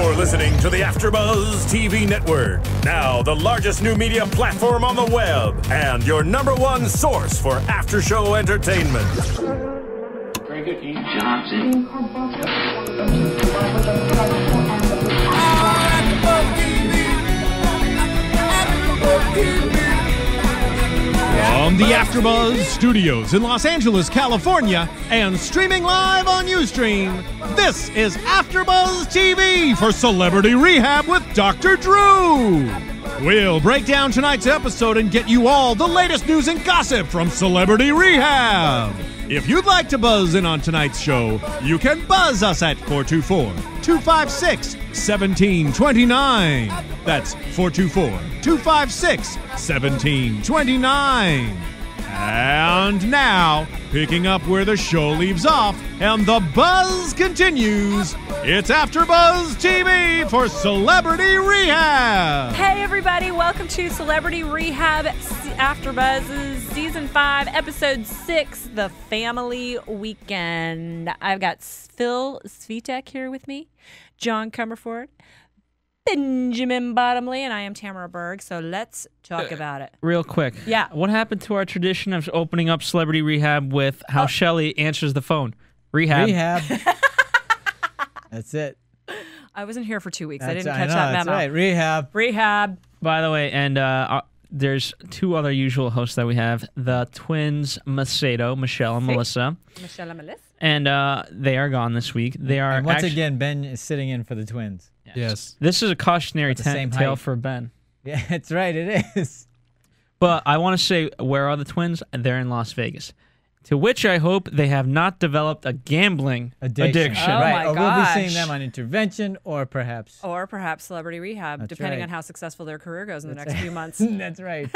You're listening to the AFTERBUZZ TV Network, now the largest new media platform on the web, and your #1 source for after-show entertainment. Very good, Dean Johnson. From the AFTERBUZZ Studios in Los Angeles, California, and streaming live on Ustream, this is AFTERBUZZ TV for Celebrity Rehab with Dr. Drew. We'll break down tonight's episode and get you all the latest news and gossip from Celebrity Rehab. If you'd like to buzz in on tonight's show, you can buzz us at 424-256-1729. That's 424-256-1729. And now, picking up where the show leaves off and the buzz continues, it's AFTERBUZZ TV for Celebrity Rehab. Hey everybody, welcome to Celebrity Rehab AFTERBUZZ Season 5, Episode 6, The Family Weekend. I've got Phil Svitek here with me, John Comerford, Ben Bottomley, and I am Tamara Berg, so let's talk about it. Real quick. Yeah. What happened to our tradition of opening up Celebrity Rehab with how Shelly answers the phone? Rehab. Rehab. That's it. I wasn't here for 2 weeks. I didn't catch that memo. That's right. Rehab. Rehab. By the way, and there's two other usual hosts that we have. The twins Macedo, Michelle and Melissa. Michelle and Melissa. And they are gone this week. They are And once again, Ben is sitting in for the twins. Yes. This is a cautionary tale height. for Ben. Yeah, that's right. It is. But I want to say, where are the twins? They're in Las Vegas. To which I hope they have not developed a gambling addiction. Oh, right. my Or we'll be gosh. seeing them on intervention or perhaps. Or perhaps Celebrity Rehab, That's depending right. on how successful their career goes in the next few months. That's right.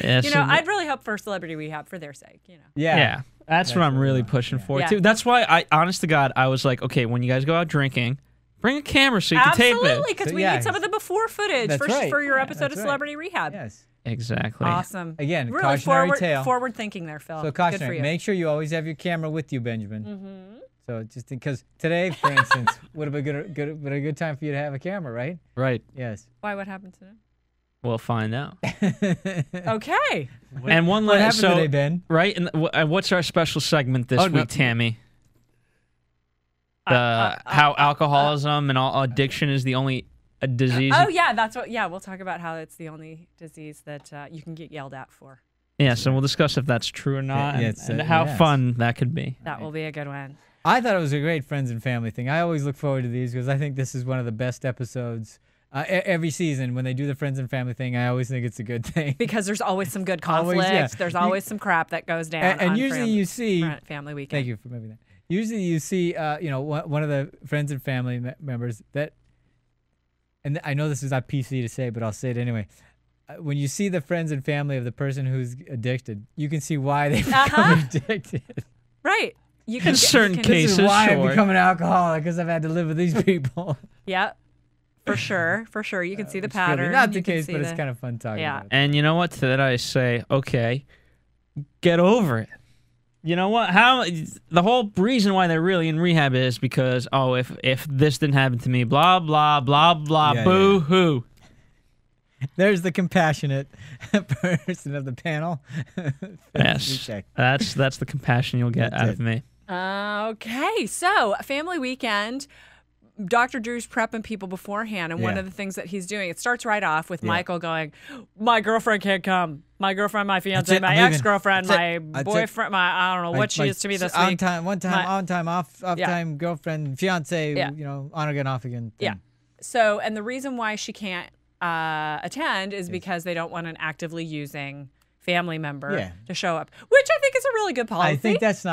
Yeah, You know, I'd really hope for Celebrity Rehab for their sake, you know. Yeah. That's what I'm really pushing for, too. That's why, honest to God, I was like, okay, when you guys go out drinking, bring a camera so you can tape it. Absolutely, because we need some of the before footage That's for your right. episode of Celebrity Rehab. Yes. Exactly. Awesome. Again, really cautionary tale. forward thinking there, Phil. So Good for cautionary. you. Make sure you always have your camera with you, Benjamin. So just because today, for instance, would have been a good time for you to have a camera, right? Right. Yes. Why? What happened today? We'll find out. Okay. And one What last happened today, Ben? Right? And what's our special segment this week, Tammy? How alcoholism and all addiction is the only disease. Oh yeah, that's what. Yeah, we'll talk about how it's the only disease that you can get yelled at for. Yeah, so we'll discuss if that's true or not, and how yes. fun that could be. That will be a good one. I thought it was a great friends and family thing. I always look forward to these because I think this is one of the best episodes. Every season when they do the friends and family thing, I always think it's a good thing. Because there's always some good conflict. Always, yeah. There's always some crap that goes down. And on usually you see Family Weekend. Thank you for moving that. Usually you see, you know, one of the friends and family members that, and I know this is not PC to say, but I'll say it anyway. When you see the friends and family of the person who's addicted, you can see why they become addicted. Right. You can In certain cases, This is why sure. I've become an alcoholic, because I've had to live with these people. Yeah. For sure. For sure. You can see the pattern. Not the You can case, see but it's kind of fun talking about it. And you know what? To that I say, okay, get over it. You know what? The whole reason why they're really in rehab is because, oh, if this didn't happen to me, blah blah blah blah, boo hoo. There's the compassionate person of the panel. Yes, that's the compassion you'll get out of me. Okay, so Family Weekend. Dr. Drew's prepping people beforehand, and one of the things that he's doing, it starts right off with Michael going, my girlfriend can't come. My girlfriend, my fiance, my ex-girlfriend, my boyfriend, I don't know what she is to me this week. On time, off time, girlfriend, fiance, you know, on again, off again. Yeah. So, and the reason why she can't attend is because they don't want an actively using family member to show up, which I think is a really good policy. I think that's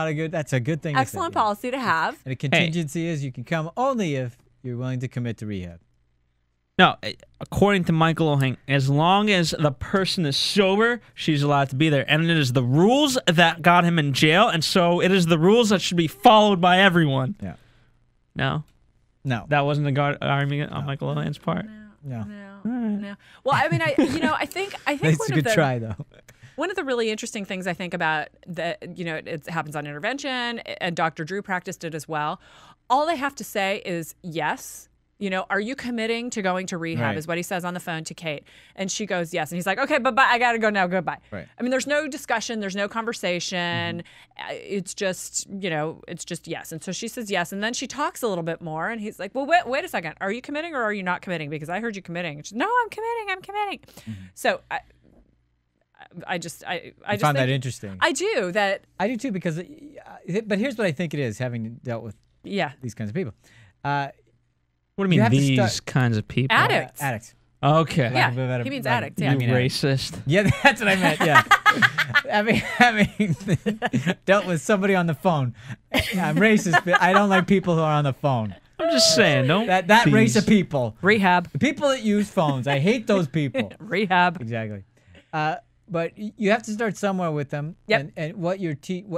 a good thing. Excellent policy to have. And a contingency is you can come only if you're willing to commit to rehab. No, according to Michael Lohan, as long as the person is sober, she's allowed to be there. And it is the rules that got him in jail, and so it is the rules that should be followed by everyone. Yeah. No? No. That wasn't the argument on Michael Lohan's part? No. No. Well, I mean, I think It's a good try, though. One of the really interesting things I think about that, you know, it happens on intervention, and Dr. Drew practiced it as well. All they have to say is yes, You know, are you committing to going to rehab? Right. Is what he says on the phone to Kate. And she goes, yes. And he's like, okay, bye-bye. I got to go now. Goodbye. Right. I mean, there's no discussion. There's no conversation. It's just, you know, it's just yes. And so she says yes. And then she talks a little bit more. And he's like, well, wait a second. Are you committing or are you not committing? Because I heard you committing. And she's, no, I'm committing. I'm committing. So I just find that interesting. I do that. I do too, because, but here's what I think it is, having dealt with these kinds of people. What do you You mean have to these start- kinds of people? Addicts. Addicts. Okay. Yeah, Lack of a better- he means like, addicts. You Yeah. I mean, racist. Yeah, that's what I meant. Yeah, having dealt with somebody on the phone. I'm racist, but I don't like people who are on the phone. I'm just saying, don't That race of people, Rehab. the people that use phones. I hate those people. Rehab. Exactly. But you have to start somewhere with them. Yep. And what you're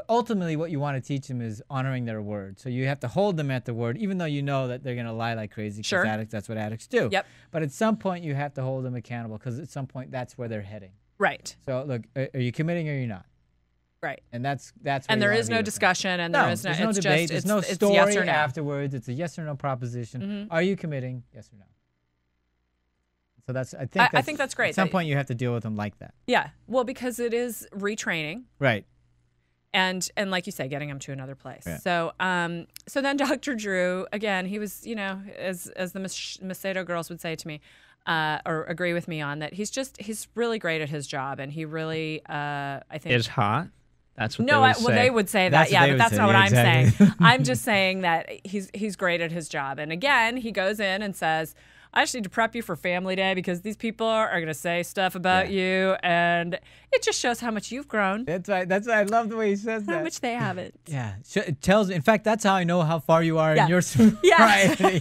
ultimately what you want to teach them is honoring their word. So you have to hold them at the word, even though you know that they're going to lie like crazy. 'Cause Sure. addicts, that's what addicts do. Yep. But at some point, you have to hold them accountable, because at some point, that's where they're heading. Right. So look, are you committing or are you not? Right. And that's where And you there wanna is be no with them. discussion, and No, there is no. there's no It's debate. just. There's no it's story yes or no. afterwards. It's a yes or no proposition. Are you committing? Yes or no? So that's I think that's great At some that- point, you have to deal with them like that. Yeah. Well, because it is retraining. Right. And like you say, getting them to another place. Yeah. So so then Dr. Drew, again, he was, you know, as the Macedo girls would say to me, or agree with me on that, he's really great at his job, and he really I think Is hot. That's what no, they would say. well, they would say that, That's what yeah, they but would that's say. not what Yeah, I'm exactly. saying. I'm just saying that he's great at his job. And again, he goes in and says, I just need to prep you for Family Day because these people are going to say stuff about you, and it just shows how much you've grown, That's right. That's why I love the way he says how that. much they haven't. Yeah, it tells. In fact, that's how I know how far you are Yeah. in your Yeah. sobriety.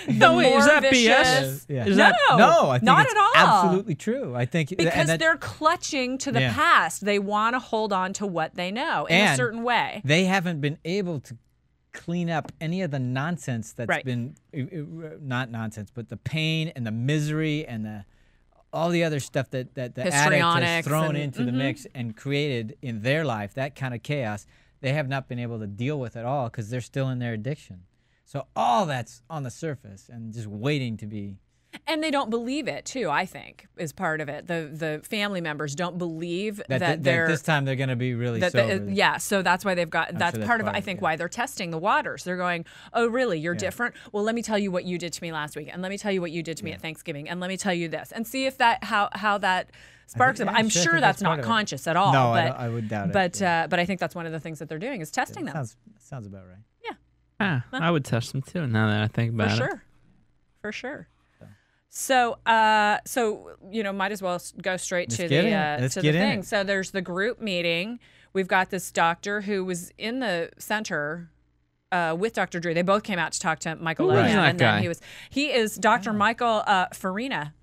No, wait, is more that vicious- BS? Yeah. Is No, that No, I think not it's at all. absolutely true. I think Because and that- they're clutching to the Yeah. past. They want to hold on to what they know in a And certain way. they haven't been able to clean up any of the nonsense that's Right. been not nonsense, but the pain and the misery and all the other stuff that the addict Histrionics has thrown and- into the mix and created in their life. That kind of chaos, they have not been able to deal with at all because they're still in their addiction. So all that's on the surface and just waiting to be. And they don't believe it, too, I think, is part of it. The family members don't believe That, that that they're... this time they're going to be really That sober. yeah, so that's why they've got. That's sure part of that's I part of think it, why they're testing the waters. They're going, oh really, you're Yeah. different. Well, let me tell you what you did to me last week, and let me tell you what you did to me at Thanksgiving, and let me tell you this, and see if that how that sparks them. yeah, I'm sure, I sure think that's that's part not of it. conscious at all. No, but, I would doubt it, But yeah. but I think that's one of the things that they're doing is testing them. Sounds about right. I would test them too. Now that I think about it. For sure. So, you know, might as well go straight Let's to get the in it. Let's to get the in thing. it. So there's the group meeting. We've got this doctor who was in the center with Dr. Drew. They both came out to talk to Michael Who Lohan, is that and then guy? he is Dr. Michael Farina.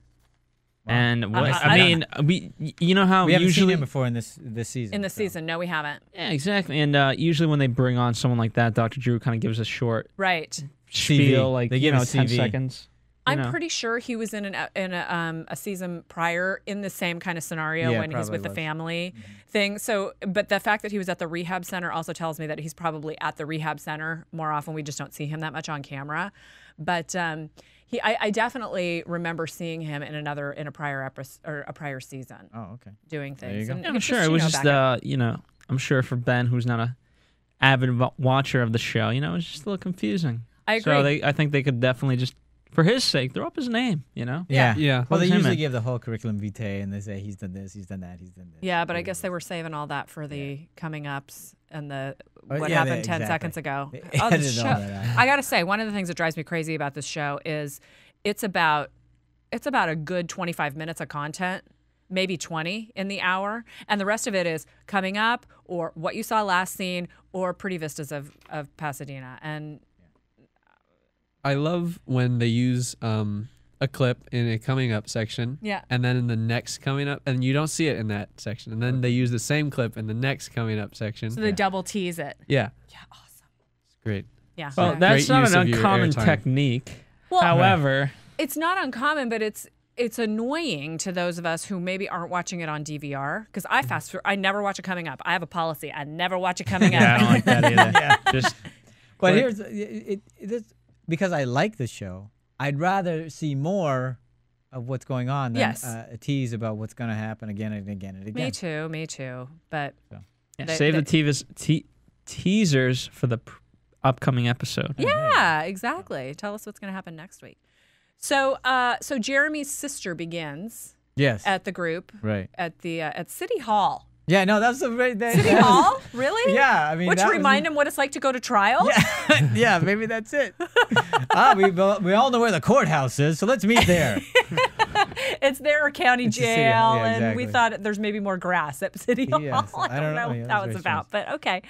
And what, I I mean, you know how We haven't usually seen him before in this season. In the so. season, no, we haven't. Yeah, exactly. And usually when they bring on someone like that, Dr. Drew kind of gives a short Right. spiel, like They you give know, a 10 CV. seconds. you I'm know. pretty sure he was in a season prior in the same kind of scenario Yeah, when he's probably with the was. family thing. So, but the fact that he was at the rehab center also tells me that he's probably at the rehab center more often. We just don't see him that much on camera. But I definitely remember seeing him in a prior episode or a prior season Oh, okay. doing you things. go. And Yeah, I'm it's sure it was just, back you know, I'm sure for Ben, who's not a avid watcher of the show, you know, it's just a little confusing. I So agree. I think they could definitely just, for his sake, throw up his name, you know? Yeah. Yeah. Well, they Plug him usually in. give the whole curriculum vitae, and they say he's done this, he's done that, he's done this. Yeah, but I guess they were saving all that for the coming ups and the what yeah, happened they- 10 exactly. seconds ago. They Oh, this edited show. all that out. I got to say, one of the things that drives me crazy about this show is it's about a good 25 minutes of content, maybe 20 in the hour, and the rest of it is coming up or what you saw last scene or pretty vistas of Pasadena. And I love when they use a clip in a coming up section. Yeah. And then in the next coming up, and you don't see it in that section. And then they use the same clip in the next coming up section. so they double tease it. Yeah. Yeah, awesome. It's great. Yeah. Well, Yeah. that's Great not use an of your uncommon airtime. technique. Well, However, it's not uncommon, but it's annoying to those of us who maybe aren't watching it on DVR because I never watch it coming up. I have a policy. I never watch it coming yeah, I up. don't like that either. Just But here's it's because I like the show. I'd rather see more of what's going on than Yes. a tease about what's going to happen again and again and again. Me too. But Yeah, They- save they- the teasers for the upcoming episode. yeah, exactly. Tell us what's going to happen next week. So, so Jeremy's sister begins Yes. at the group Right. at the at City Hall. Yeah, no, that's a great day. City Hall, really? Yeah, I mean, Which that was- remind him what it's like to go to trial. Yeah, maybe that's it. We all know where the courthouse is, so let's meet there. It's their county It's a city jail, hall, yeah, and we exactly. thought there's maybe more grass at City Hall. Yes, I don't know yeah, what that's that was very about, but okay.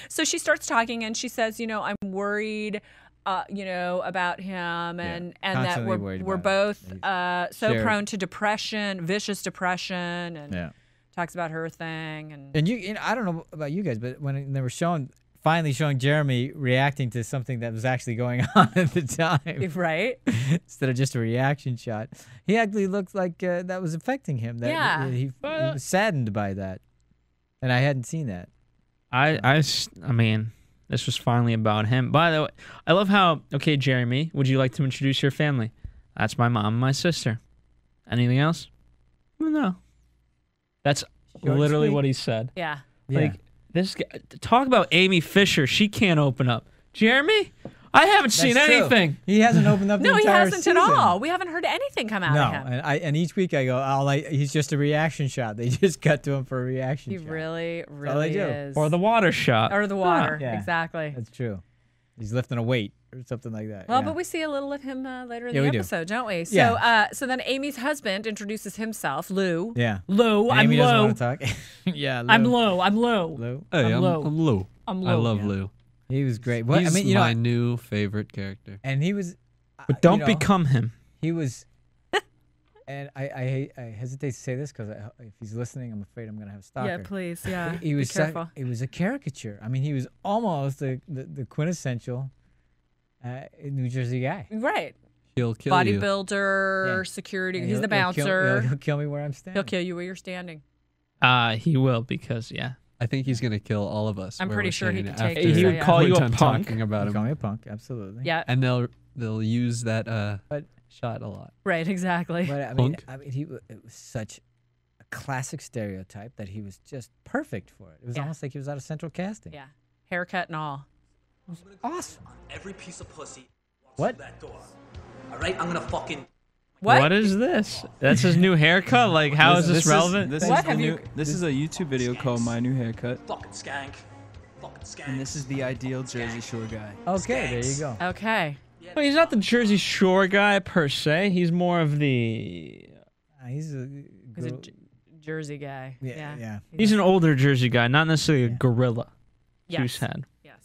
So she starts talking, and she says, I'm worried, about him, and that constantly worried we're about both it. so Shared. prone to depression, vicious depression, and Yeah. talks about her thing, and And I don't know about you guys, but when they were finally showing Jeremy reacting to something that was actually going on at the time, right? instead of just a reaction shot, he actually looked like that was affecting him. That Yeah. he was saddened by that, and I hadn't seen that. I mean, this was finally about him. By the way, I love how, okay, Jeremy, would you like to introduce your family? That's my mom and my sister. Anything else? No. That's Short, literally sweet. what he said. Yeah. Like, this guy, talk about Amy Fisher. She can't open up. Jeremy, I haven't seen That's true. anything. He hasn't opened up. No, the he entire hasn't season. at all. We haven't heard anything come out No, of him. and each week I go, he's just a reaction shot. They just cut to him for a reaction He shot. really, all really they do. is. Or the water shot. Or the water. Yeah. Exactly. That's true. He's lifting a weight or something like that. Well, yeah. but we see a little of him later in Yeah, the we do. episode, don't we? So, Yeah. so then Amy's husband introduces himself, Lou. Yeah. Lou, I'm Amy doesn't Lou. want to talk. Yeah, Lou. I'm Lou. I'm Lou. Lou. Hey, I'm Lou. I'm Lou. I'm I Lou. love Yeah. Lou. He was great. What, He's I mean, you know, my new favorite character. and he was. But don't you know, become him. He was. And I hesitate to say this because if he's listening, I'm afraid I'm gonna have a stalker. Yeah, please. Yeah. He was Be careful. it was a caricature. I mean, he was almost the quintessential New Jersey guy. Right. He'll kill you. Bodybuilder, Yeah. security. And He's the he'll kill- bouncer. He'll kill me where I'm standing. He'll kill you where you're standing. He will because, yeah. I think he's gonna kill all of us. I'm where pretty we're sure he standing could take after you, He so would yeah. call you we're a done punk. talking about You him, call me a punk, absolutely. Yeah. and they'll use that But- shot a lot. Right. Exactly. But I mean, it was such a classic stereotype that he was just perfect for it. It was Yeah. almost like he was out of central casting. Yeah. Haircut and all. Awesome. Every piece of pussy walks What? through that door. All right, I'm gonna fucking. What? Is this? That's his new haircut? Like, how is this relevant? This What is the have you- new, This is a YouTube video called My New Haircut, Fucking skank. Fucking skank. and this is the ideal Jersey Shore guy. Okay, there you go. Okay. Well, he's not the Jersey Shore guy per se. He's more of the. He's a He's a girl- Jersey guy. yeah. He's an older Jersey guy, not necessarily a gorilla juice Yes. head. Yes.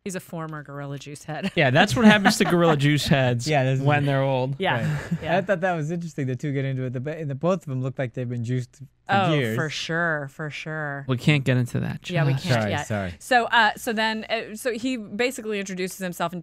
He's a former Gorilla Juice head. Yeah, that's what happens to gorilla juice heads Yeah, that's- when they're old. Yeah. Right. Yeah. I thought that was interesting. The two get into it. Both of them look like they've been juiced for Oh, years. for sure. For sure. We can't get into that. Yeah, we Josh. can't Sorry, yet. sorry. So then he basically introduces himself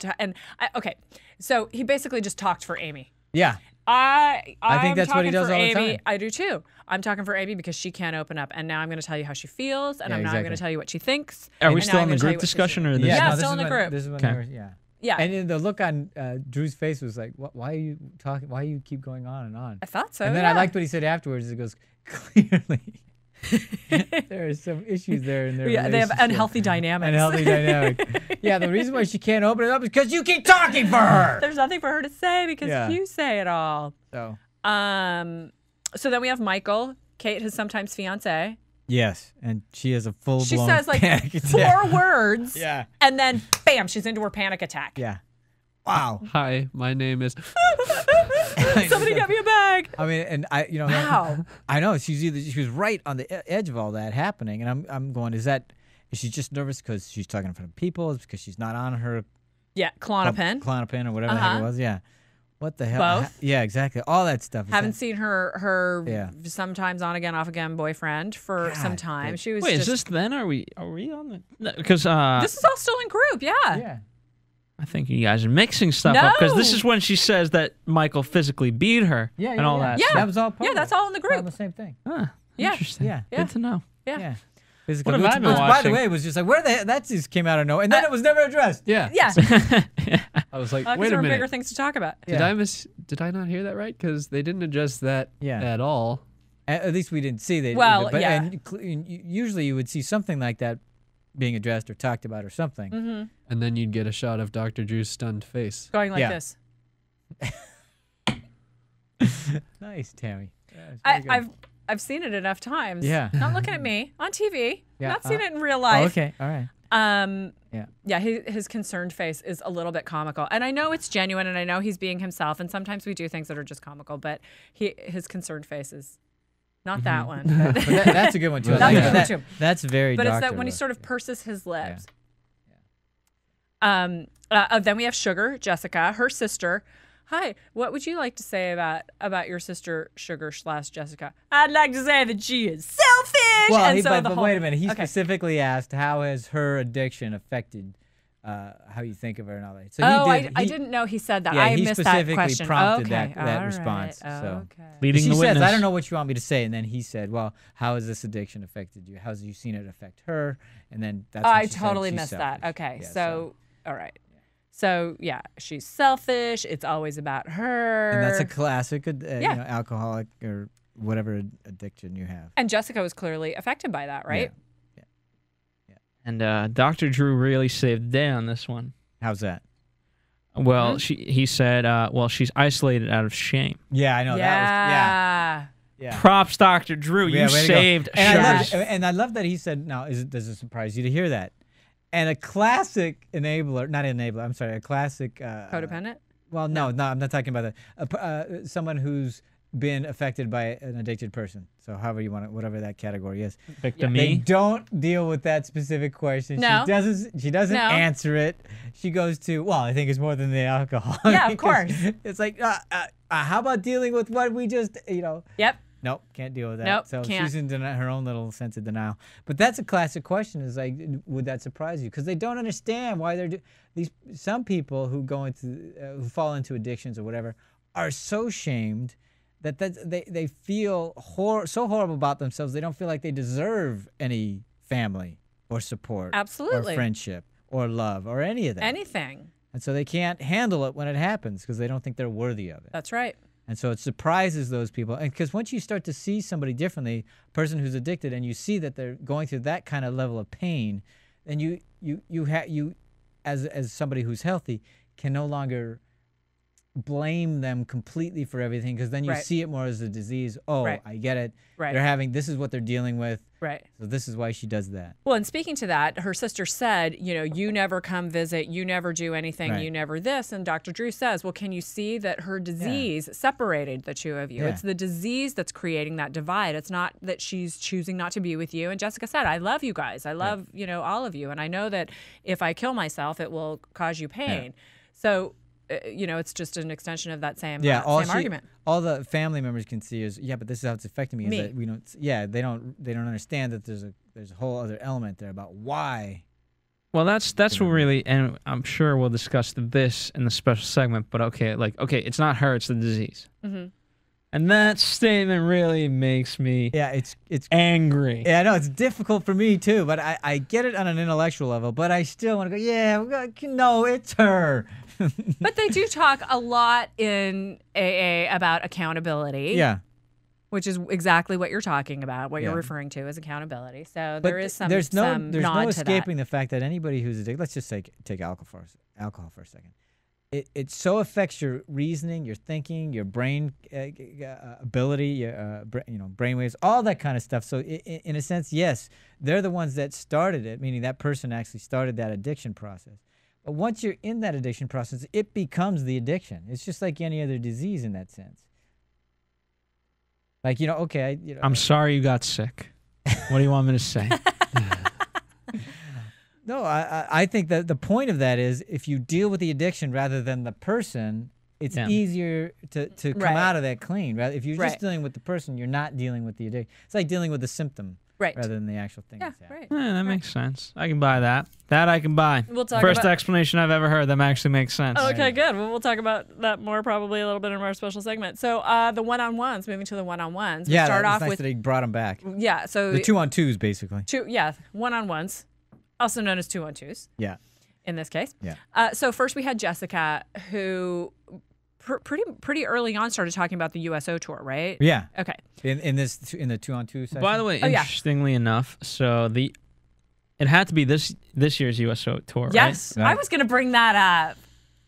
okay. So he basically just talked for Amy. Yeah. I'm think that's what he talking does for all the Amy. time. I do too. I'm talking for Amy because she can't open up, and now I'm going to tell you how she feels, and Yeah, I'm now going exactly. to tell you what she thinks. Are we and still now in I'm the gonna tell you group what she's discussion doing. or this? Yeah, no, still this in is the when- group. This is when Okay. they were, yeah. Yeah, And the look on Drew's face was like, why are you talking? Why you keep going on and on? I thought so. And then yeah. I liked what he said afterwards. He goes, clearly, there are some issues there in their Yeah, they have relationship. unhealthy dynamics. Unhealthy dynamic. Yeah, the reason why she can't open it up is because you keep talking for her. There's nothing for her to say because Yeah. you say it all. So So then we have Michael, Kate, his sometimes fiance. yes, and she has a full blown. She says like panic attack. 4 words. Yeah. And then bam, she's into her panic attack. Yeah. Wow. Hi, my name is. Somebody get me a bag. I mean, and Wow. I know she was right on the edge of all that happening, and I'm going, is she just nervous because she's talking in front of people? Is it because she's not on her Yeah, Klonopin. Klonopin or whatever the heck it was? Yeah. What the hell? Both? Yeah, exactly. All that stuff. Is Haven't that- seen her Yeah. sometimes on again, off again boyfriend for God, some time. but- She was Wait, just, is this then? Are we on the? Because this is all still in group, yeah. Yeah. I think you guys are mixing stuff up because this No. is when she says that Michael physically beat her Yeah. and all that. Yeah. stuff. That was all part Yeah, of that's it. all in the Part of group. the same thing. Ah, Yeah. interesting. Yeah. Yeah. Good to know. Yeah. Yeah. Physical, What have I been which, by the watching? way, was just like, where the hell? That just came out of nowhere. And then it was never addressed. Yeah. Yeah. I was like, 'cause wait there a are minute. bigger things to talk about. Did I not hear that right? Because they didn't address that at all. At least we didn't see that. Well, but, yeah. and usually you would see something like that being addressed or talked about or something. Mm-hmm. And then you'd get a shot of Dr. Drew's stunned face. Going like Yeah. this. Nice, Tammy. Yeah, it's very good. I've seen it enough times. Yeah. Not looking at me on TV. Yeah, Not seen it in real Oh, life. okay, all right. Yeah. Yeah, his concerned face is a little bit comical. And I know it's genuine and I know he's being himself. And sometimes we do things that are just comical, but his concerned face is not that one. But that's a good one too. I That's like a that. good one, too. That's very. But it's that when he doctor-like. sort of purses his lips. Then we have Sugar, Jessica, her sister. Hi, what would you like to say about your sister, Sugar / Jessica? I'd like to say that she is selfish. Well, and but wait a minute. He Okay. specifically asked, "How has her addiction affected how you think of her and all that?" So I didn't know he said that. Yeah, I he missed that specifically question. prompted Okay, that all response. right, So okay. Leading she the says, witness. "I don't know what you want me to say," and then he said, "Well, how has this addiction affected you? How have you seen it affect her?" And then that's when I she said totally she's missed that. selfish. Okay, Yeah, so all right. So yeah, she's selfish. It's always about her. and that's a classic, Yeah. alcoholic or whatever addiction you have. And Jessica was clearly affected by that, right? And Dr. Drew really saved the day on this one. How's that? Well, he said, well, she's isolated out of shame. Yeah, I know that was yeah. Props, Dr. Drew. Yeah, You way to go. saved And I love that he said, "Now, does it surprise you to hear that?" And a classic enabler, not enabler. I'm sorry, a classic Codependent. Well, no, I'm not talking about that. Someone who's been affected by an addicted person. So however you want it, whatever that category is. Victim They me. don't deal with that specific question. No. She doesn't No. answer it. She goes to, well, I think it's more than the alcohol. Yeah, of course. It's like, how about dealing with what we just, Yep. Nope, can't deal with that. Nope, so can't. she's in her own little sense of denial. But that's a classic question: is like, would that surprise you? Because they don't understand why they're these. Some people who go into who fall into addictions or whatever are so shamed that they feel so horrible about themselves. They don't feel like they deserve any family or support, Absolutely. or friendship or love or any of that. Anything. And so they can't handle it when it happens because they don't think they're worthy of it. That's right. And so it surprises those people. And because once you start to see somebody differently, a person who's addicted, and you see that they're going through that kind of level of pain, then you as somebody who's healthy can no longer blame them completely for everything, because then you Right. see it more as a disease. Oh, Right. I get it. Right. This is what they're dealing with. Right. So this is why she does that. Well, and speaking to that, her sister said, you never come visit, you never do anything, Right. you never this. And Dr. Drew says, well, can you see that her disease separated the two of you? Yeah. It's the disease that's creating that divide. It's not that she's choosing not to be with you. And Jessica said, I love you guys. I love, all of you. And I know that if I kill myself, it will cause you pain. So, it's just an extension of that same argument. All the family members can see is, but this is how it's affecting me. Me. Is that we don't. Yeah, they don't understand that there's a whole other element there about why. Well, that's what really, and I'm sure we'll discuss this in the special segment. But okay, it's not her; it's the disease. Mm-hmm. And And that statement really makes me it's angry. Yeah, I know it's difficult for me too, but I get it on an intellectual level. But I still want to go. No, it's her. But they do talk a lot in AA about accountability. Yeah. Which is exactly what you're talking about, what you're Yeah. referring to as accountability. So But there is some there's no nod to escaping the fact that anybody who's addicted, let's just say take alcohol for a second. It so affects your reasoning, your thinking, your brain ability, your brain waves, all that kind of stuff. So in a sense, yes, they're the ones that started it, meaning that person actually started that addiction process. But once you're in that addiction process, it becomes the addiction. It's just like any other disease in that sense. Like, I'm sorry you got sick. What do you want me to say? No, I think that the point of that is if you deal with the addiction rather than the person, it's easier to come out of that clean. Right? If you're just dealing with the person, you're not dealing with the addiction. It's like dealing with the symptom rather than the actual thing. Yeah, that's happening. right. That makes sense. I can buy that. That I can buy. We'll talk First about- explanation I've ever heard that actually makes sense. Okay, good. Well, we'll talk about that more probably a little bit in our special segment. So the one-on-ones, moving to the one-on-ones. We Yeah, start that's off nice with that he brought them back. so The 2-on-2s, basically. one-on-ones, also known as 2-on-2s. Yeah. in this case. Yeah. So first we had Jessica, who pretty early on started talking about the USO tour, right? Yeah. Okay. In the 2-on-2 session. By the way, interestingly enough, so it had to be this year's USO tour, right? Yes, I was going to bring that up.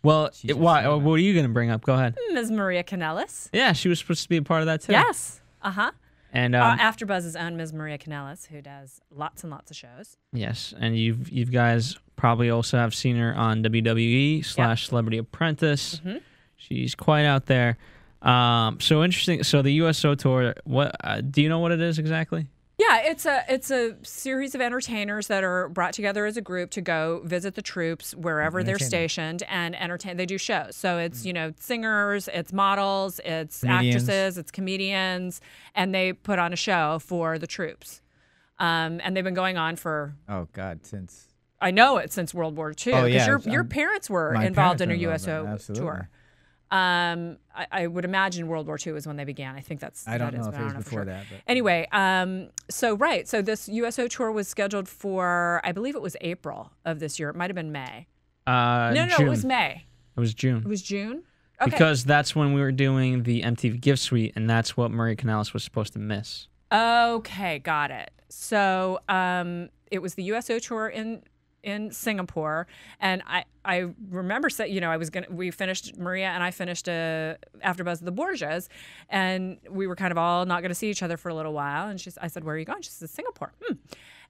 Well, why? What are you going to bring up? Go ahead. Ms. Maria Kanellis. Yeah, she was supposed to be a part of that too. Yes. Uh-huh. And AfterBuzz's own Ms. Maria Kanellis, who does lots and lots of shows. Yes, and you guys probably also have seen her on WWE / Celebrity Apprentice. Mm-hmm. She's quite out there. So interesting. So the USO tour. What do you know what it is exactly? Yeah, it's a series of entertainers that are brought together as a group to go visit the troops wherever they're stationed and entertain. They do shows. So it's, singers, it's models, it's actresses, it's comedians, and they put on a show for the troops. And they've been going on for since I know it since World War II. Oh, yeah. Because your parents were involved in a USO tour. I would imagine World War II was when they began. I think that's. I don't know if it was before that. But. Anyway, so this USO tour was scheduled for, I believe it was April of this year. It might have been May. No, June. it was May. It was June. It was June? Okay. Because that's when we were doing the MTV Gift Suite, and that's what Maria Kanellis was supposed to miss. Okay, got it. So it was the USO tour in Singapore, and I remember we finished, Maria and I finished AfterBuzz the Borgias, and we were kind of all not going to see each other for a little while, and I said, where are you going? She said, Singapore.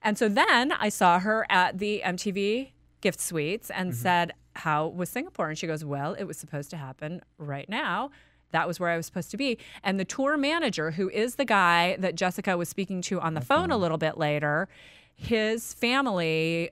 And so then I saw her at the MTV Gift Suites and said, how was Singapore? And she goes, well, it was supposed to happen right now. That was where I was supposed to be. And the tour manager, who is the guy that Jessica was speaking to on the phone a little bit later, his family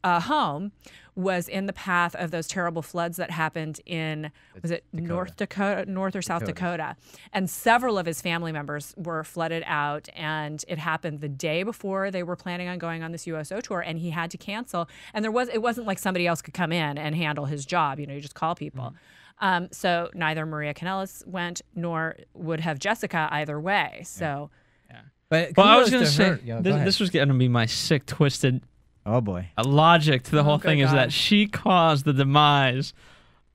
home was in the path of those terrible floods that happened in, was it North or South Dakota? And several of his family members were flooded out, and it happened the day before they were planning on going on this USO tour, and he had to cancel. And it wasn't like somebody else could come in and handle his job. You just call people. So neither Maria Kanellis went, nor would have Jessica either way. So. But I was going to say, this was going to be my sick, twisted logic to the whole thing is that she caused the demise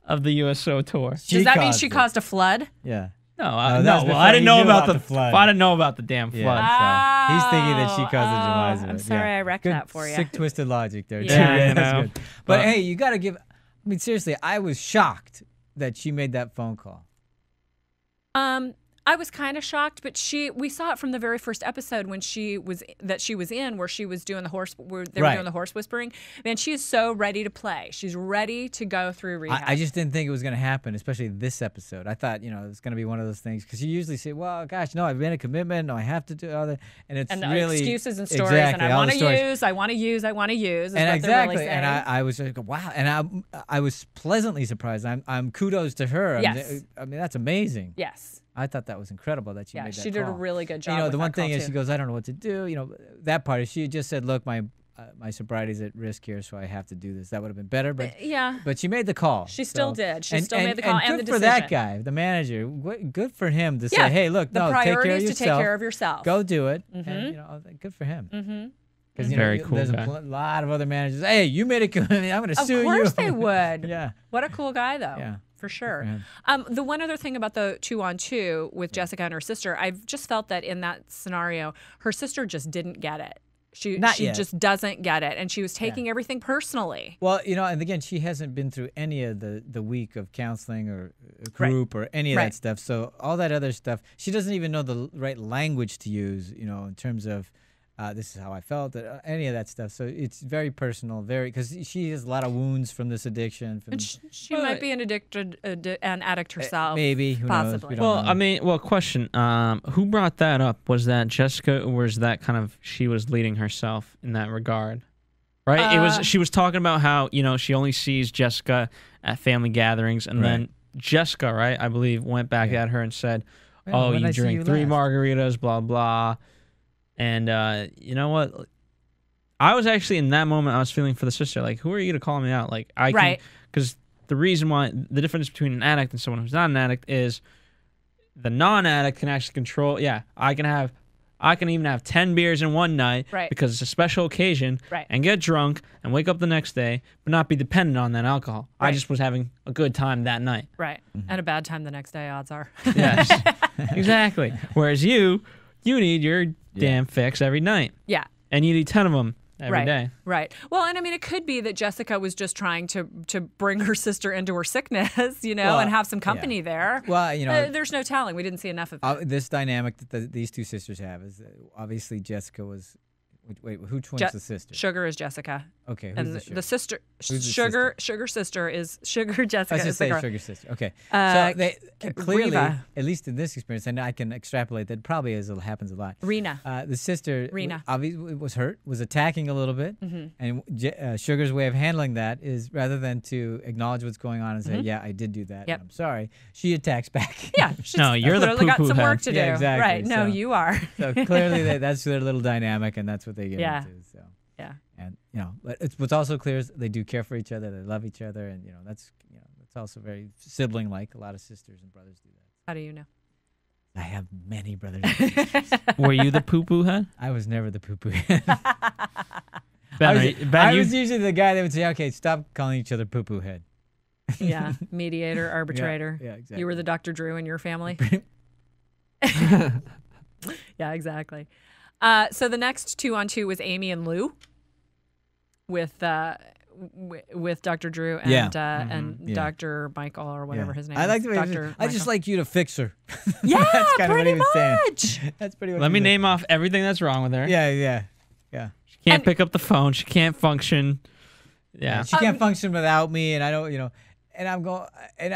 of the USO tour. Does that mean she caused a flood? Yeah. No, well, I didn't know about the flood. I didn't know about the damn flood. So he's thinking that she caused the demise of it. I'm sorry I wrecked that for you. Sick, twisted logic there. Yeah, that's good. But hey, you got to give, seriously, I was shocked that she made that phone call. I was kind of shocked, but we saw it from the very first episode when she was in, where she was doing the horse, where they were doing the horse whispering. Man, she is so ready to play. She's ready to go through rehab. I just didn't think it was going to happen, especially this episode. I thought, it was going to be one of those things, because you usually say, well, gosh, no, I've made a commitment, no, I have to do other, and it's really excuses and stories, and I want to use, I want to use, I want to use. And exactly, really and I was like, wow, and I was pleasantly surprised. I'm kudos to her. Yes. I mean, that's amazing. Yes. I thought that was incredible that she made that she did call. a really good job. The one thing is, she goes, I don't know what to do. That part is, she just said, look, my sobriety's at risk here, so I have to do this. That would have been better, but but she made the call. She still did. She still made the call and the good for that guy, the manager. Good for him to say, hey, look, the priority is to take care of yourself. Go do it. And good for him. Because very cool. There's a lot of other managers. Hey, you made a commitment. I'm going to sue you. Of course they would. Yeah. What a cool guy, though. Yeah. For sure. The one other thing about the 2-on-2 with Jessica and her sister, I've just felt that in that scenario, her sister just didn't get it. She just doesn't get it, and she was taking everything personally. Well, and again, she hasn't been through any of the week of counseling or group or any of that stuff. So all that other stuff, she doesn't even know the right language to use, in terms of this is how I felt, any of that stuff. So it's very personal, because she has a lot of wounds from this addiction. And she might be an addict herself. Maybe, who possibly. knows? Question: who brought that up? Was that Jessica, or was that kind of she was leading herself in that regard? Right. It was. She was talking about how she only sees Jessica at family gatherings, and then Jessica, right, I believe, went back at her and said, "Oh, you drink 3 margaritas, blah blah." And you know what? I was actually in that moment, I was feeling for the sister. Like, who are you to call me out? Like, I can, because the reason why, the difference between an addict and someone who's not an addict is the non-addict can actually control. Yeah, I I can even have 10 beers in one night Right. because it's a special occasion Right. and get drunk and wake up the next day, but not be dependent on that alcohol. I Right. just was having a good time that night. Right. And a bad time the next day, odds are. Yes, exactly. Whereas you need your damn fix every night. Yeah. And you need 10 of them every day. Right. Well, and I mean, it could be that Jessica was just trying to bring her sister into her sickness, you know, Well, and have some company there. Well, you know, there's no telling. We didn't see enough of it. this dynamic that these two sisters have is obviously Jessica was. Wait, which one's the sister? Sugar is Jessica. Okay, who's And the sugar? the sister, Who's the Sugar sister is Sugar Jessica. Let's is just the say girl. sugar sister. Okay, Uh, so they clearly, Reva. at least in this experience, and I can extrapolate that probably as it happens a lot. Rena. The sister, Rena. obviously was hurt, was attacking a little bit, and Sugar's way of handling that is rather than to acknowledge what's going on and say, "Yeah, I did do that. Yep. And I'm sorry," she attacks back. Yeah. She's No, you're the literally got poo-poo some head. work to do. Yeah, exactly. Right. No, So- you are. So clearly that's their little dynamic, and that's what they get Yeah. into. So. Yeah. And but what's also clear is they do care for each other. They love each other, and that's that's also very sibling-like. A lot of sisters and brothers do that. How do you know? I have many brothers and sisters. Were you the poo-poo head? I was never the poo-poo. Ben, I you- was usually the guy that would say, "Okay, stop calling each other poo-poo head." Yeah. Mediator, arbitrator. Yeah, exactly. You were the Dr. Drew in your family. Yeah, exactly. So the next 2-on-2 was Amy and Lou with Dr. Drew and Yeah. and Yeah. Dr. Michael or whatever his name I is. like the way he Dr. said, I just Michael. like you to fix her. Yeah, That's kind of what pretty he was saying. much. That's pretty much. Let what me he said. name off everything that's wrong with her. Yeah. She can't And- pick up the phone. She can't function. Yeah. She can't function without me, and I don't, and I'm going, and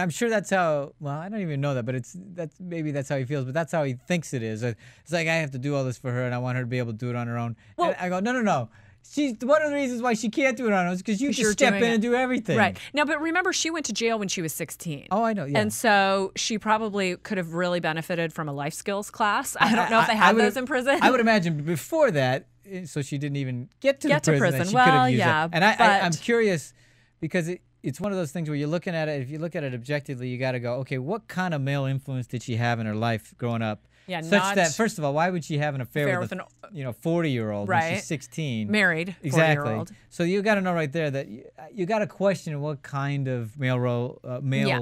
I'm sure that's how. Well, I don't even know that, but maybe that's how he feels, but that's how he thinks it is. It's like I have to do all this for her, and I want her to be able to do it on her own. Well- and I go, no. She's one of the reasons why she can't do it on her own is because you Because just you're step in doing it. and do everything. Right. Now, but remember, she went to jail when she was 16. Oh, I know. Yeah. And so she probably could have really benefited from a life skills class. I don't know if they I have would- those in prison. I would imagine before that, so she didn't even get to the prison. That she could Well, have used yeah, it. And I'm but- curious because it's one of those things where you're looking at it. If you look at it objectively, you got to go, okay, what kind of male influence did she have in her life growing up? Yeah, such not that first of all, why would she have an affair with an 40-year-old when Right. she's 16? married Exactly. 40-year-old. So you got to know right there that you got to question what kind of male role, male. Yeah.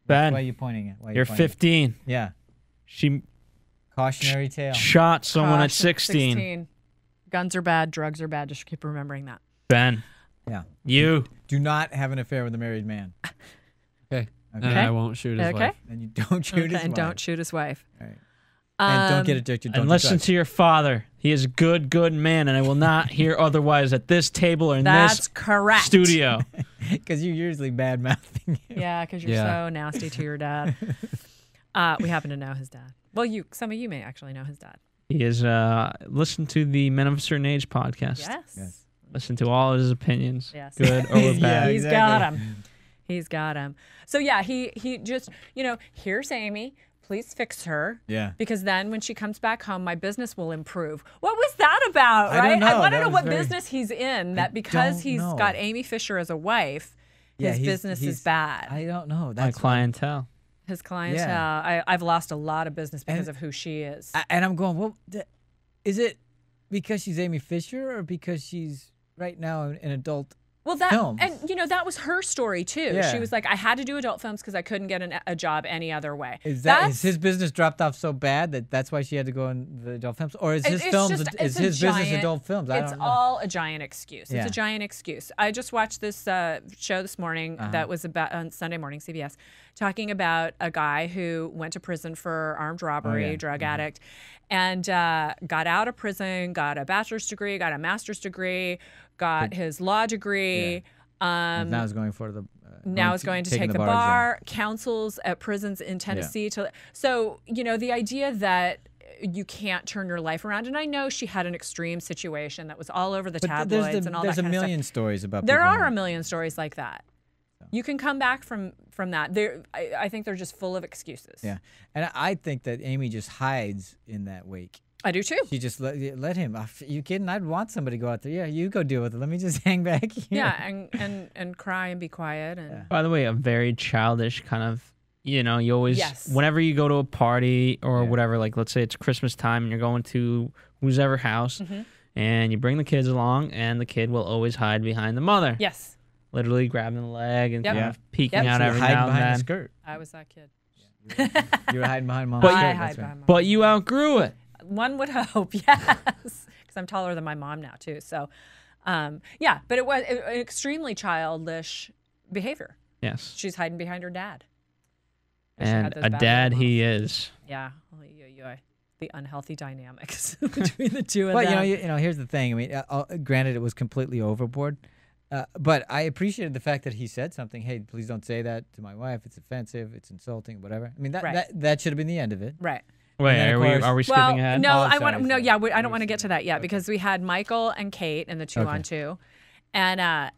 Ben, Why are you pointing at? Why are you you're pointing at? 15. Yeah. She Cautionary tale. shot someone at Gosh, 16. Guns are bad. Drugs are bad. Just keep remembering that. Ben, Yeah. you. Do not have an affair with a married man. Okay. Okay. And I won't shoot his Okay. wife. And you don't shoot his and wife. don't shoot his wife. All right. And don't get addicted. Don't And do listen drugs. to your father. He is a good man, and I will not hear otherwise at this table or in That's this correct. studio. Because you're usually bad mouthing him. Yeah, because you're Yeah. so nasty to your dad. We happen to know his dad. Well, some of you may actually know his dad. He is listen to the Men of a Certain Age podcast. Yes. Listen to all his opinions, Yes. good or Yeah, bad. He's exactly. got him. He's got him. So yeah, he just, here's Amy. Please fix her. Yeah. Because then when she comes back home, my business will improve. What was that about, I don't right? I know. want to That know was what very- business he's in, that because don't he's know. got Amy Fisher as a wife, his business is bad. I don't know. My That's clientele. His clientele. I've lost a lot of business because And- of who she is. and I'm going, well, is it because she's Amy Fisher or because she's right now an adult? Well, that films. and that was her story too. Yeah. She was like, I had to do adult films because I couldn't get a job any other way. Is his business dropped off so bad that's why she had to go in the adult films, or is his It's films just- is it's a his business giant- adult films? I It's don't know. all a giant excuse. Yeah. It's a giant excuse. I just watched this show this morning that was about on Sunday morning, CBS, talking about a guy who went to prison for armed robbery, yeah. drug addict, and got out of prison, got a bachelor's degree, got a master's degree, got his law degree. Now he's going for the. Now is going to taking take the bar bar, counsels at prisons in Tennessee. So, the idea that you can't turn your life around. And I know she had an extreme situation that was all over the But tabloids and all that there's a kind of million stuff. stories about. There people are who- a million stories like that. You can come back from that. I think they're just full of excuses. Yeah, and I think that Amy just hides in that wake. I do too. She just let him. You kidding? I'd want somebody to go out there. Yeah, you go deal with it. Let me just hang back here. Yeah, and cry and be quiet and By the way, a very childish kind of you know, you always, Yes. whenever you go to a party or whatever, like let's say it's Christmas time and you're going to whoever house and you bring the kids along and the kid will always hide behind the mother. Yes. Literally grabbing the leg and Yep. kind of peeking Yep. out So you're every hiding now and behind then. the skirt. I was that kid. You were hiding behind mom's But skirt. I that's hide right. behind my But you outgrew it. One would hope, yes, because I'm taller than my mom now too. So, yeah, but it was extremely childish behavior. Yes. She's hiding behind her dad. She And had those a bad dad little he mouths. is. Yeah, the unhealthy dynamics between the two of But them. you know, here's the thing. I mean, granted, it was completely overboard, but I appreciated the fact that he said something. Hey, please don't say that to my wife. It's offensive. It's insulting. Whatever. I mean, that should have been the end of it. Right. Wait, then, of course- are we skipping Well, ahead? no, Oh, I sorry, want no, sorry. yeah, I don't want to get to that yet because we had Michael and Kate in the 2-on-2, and I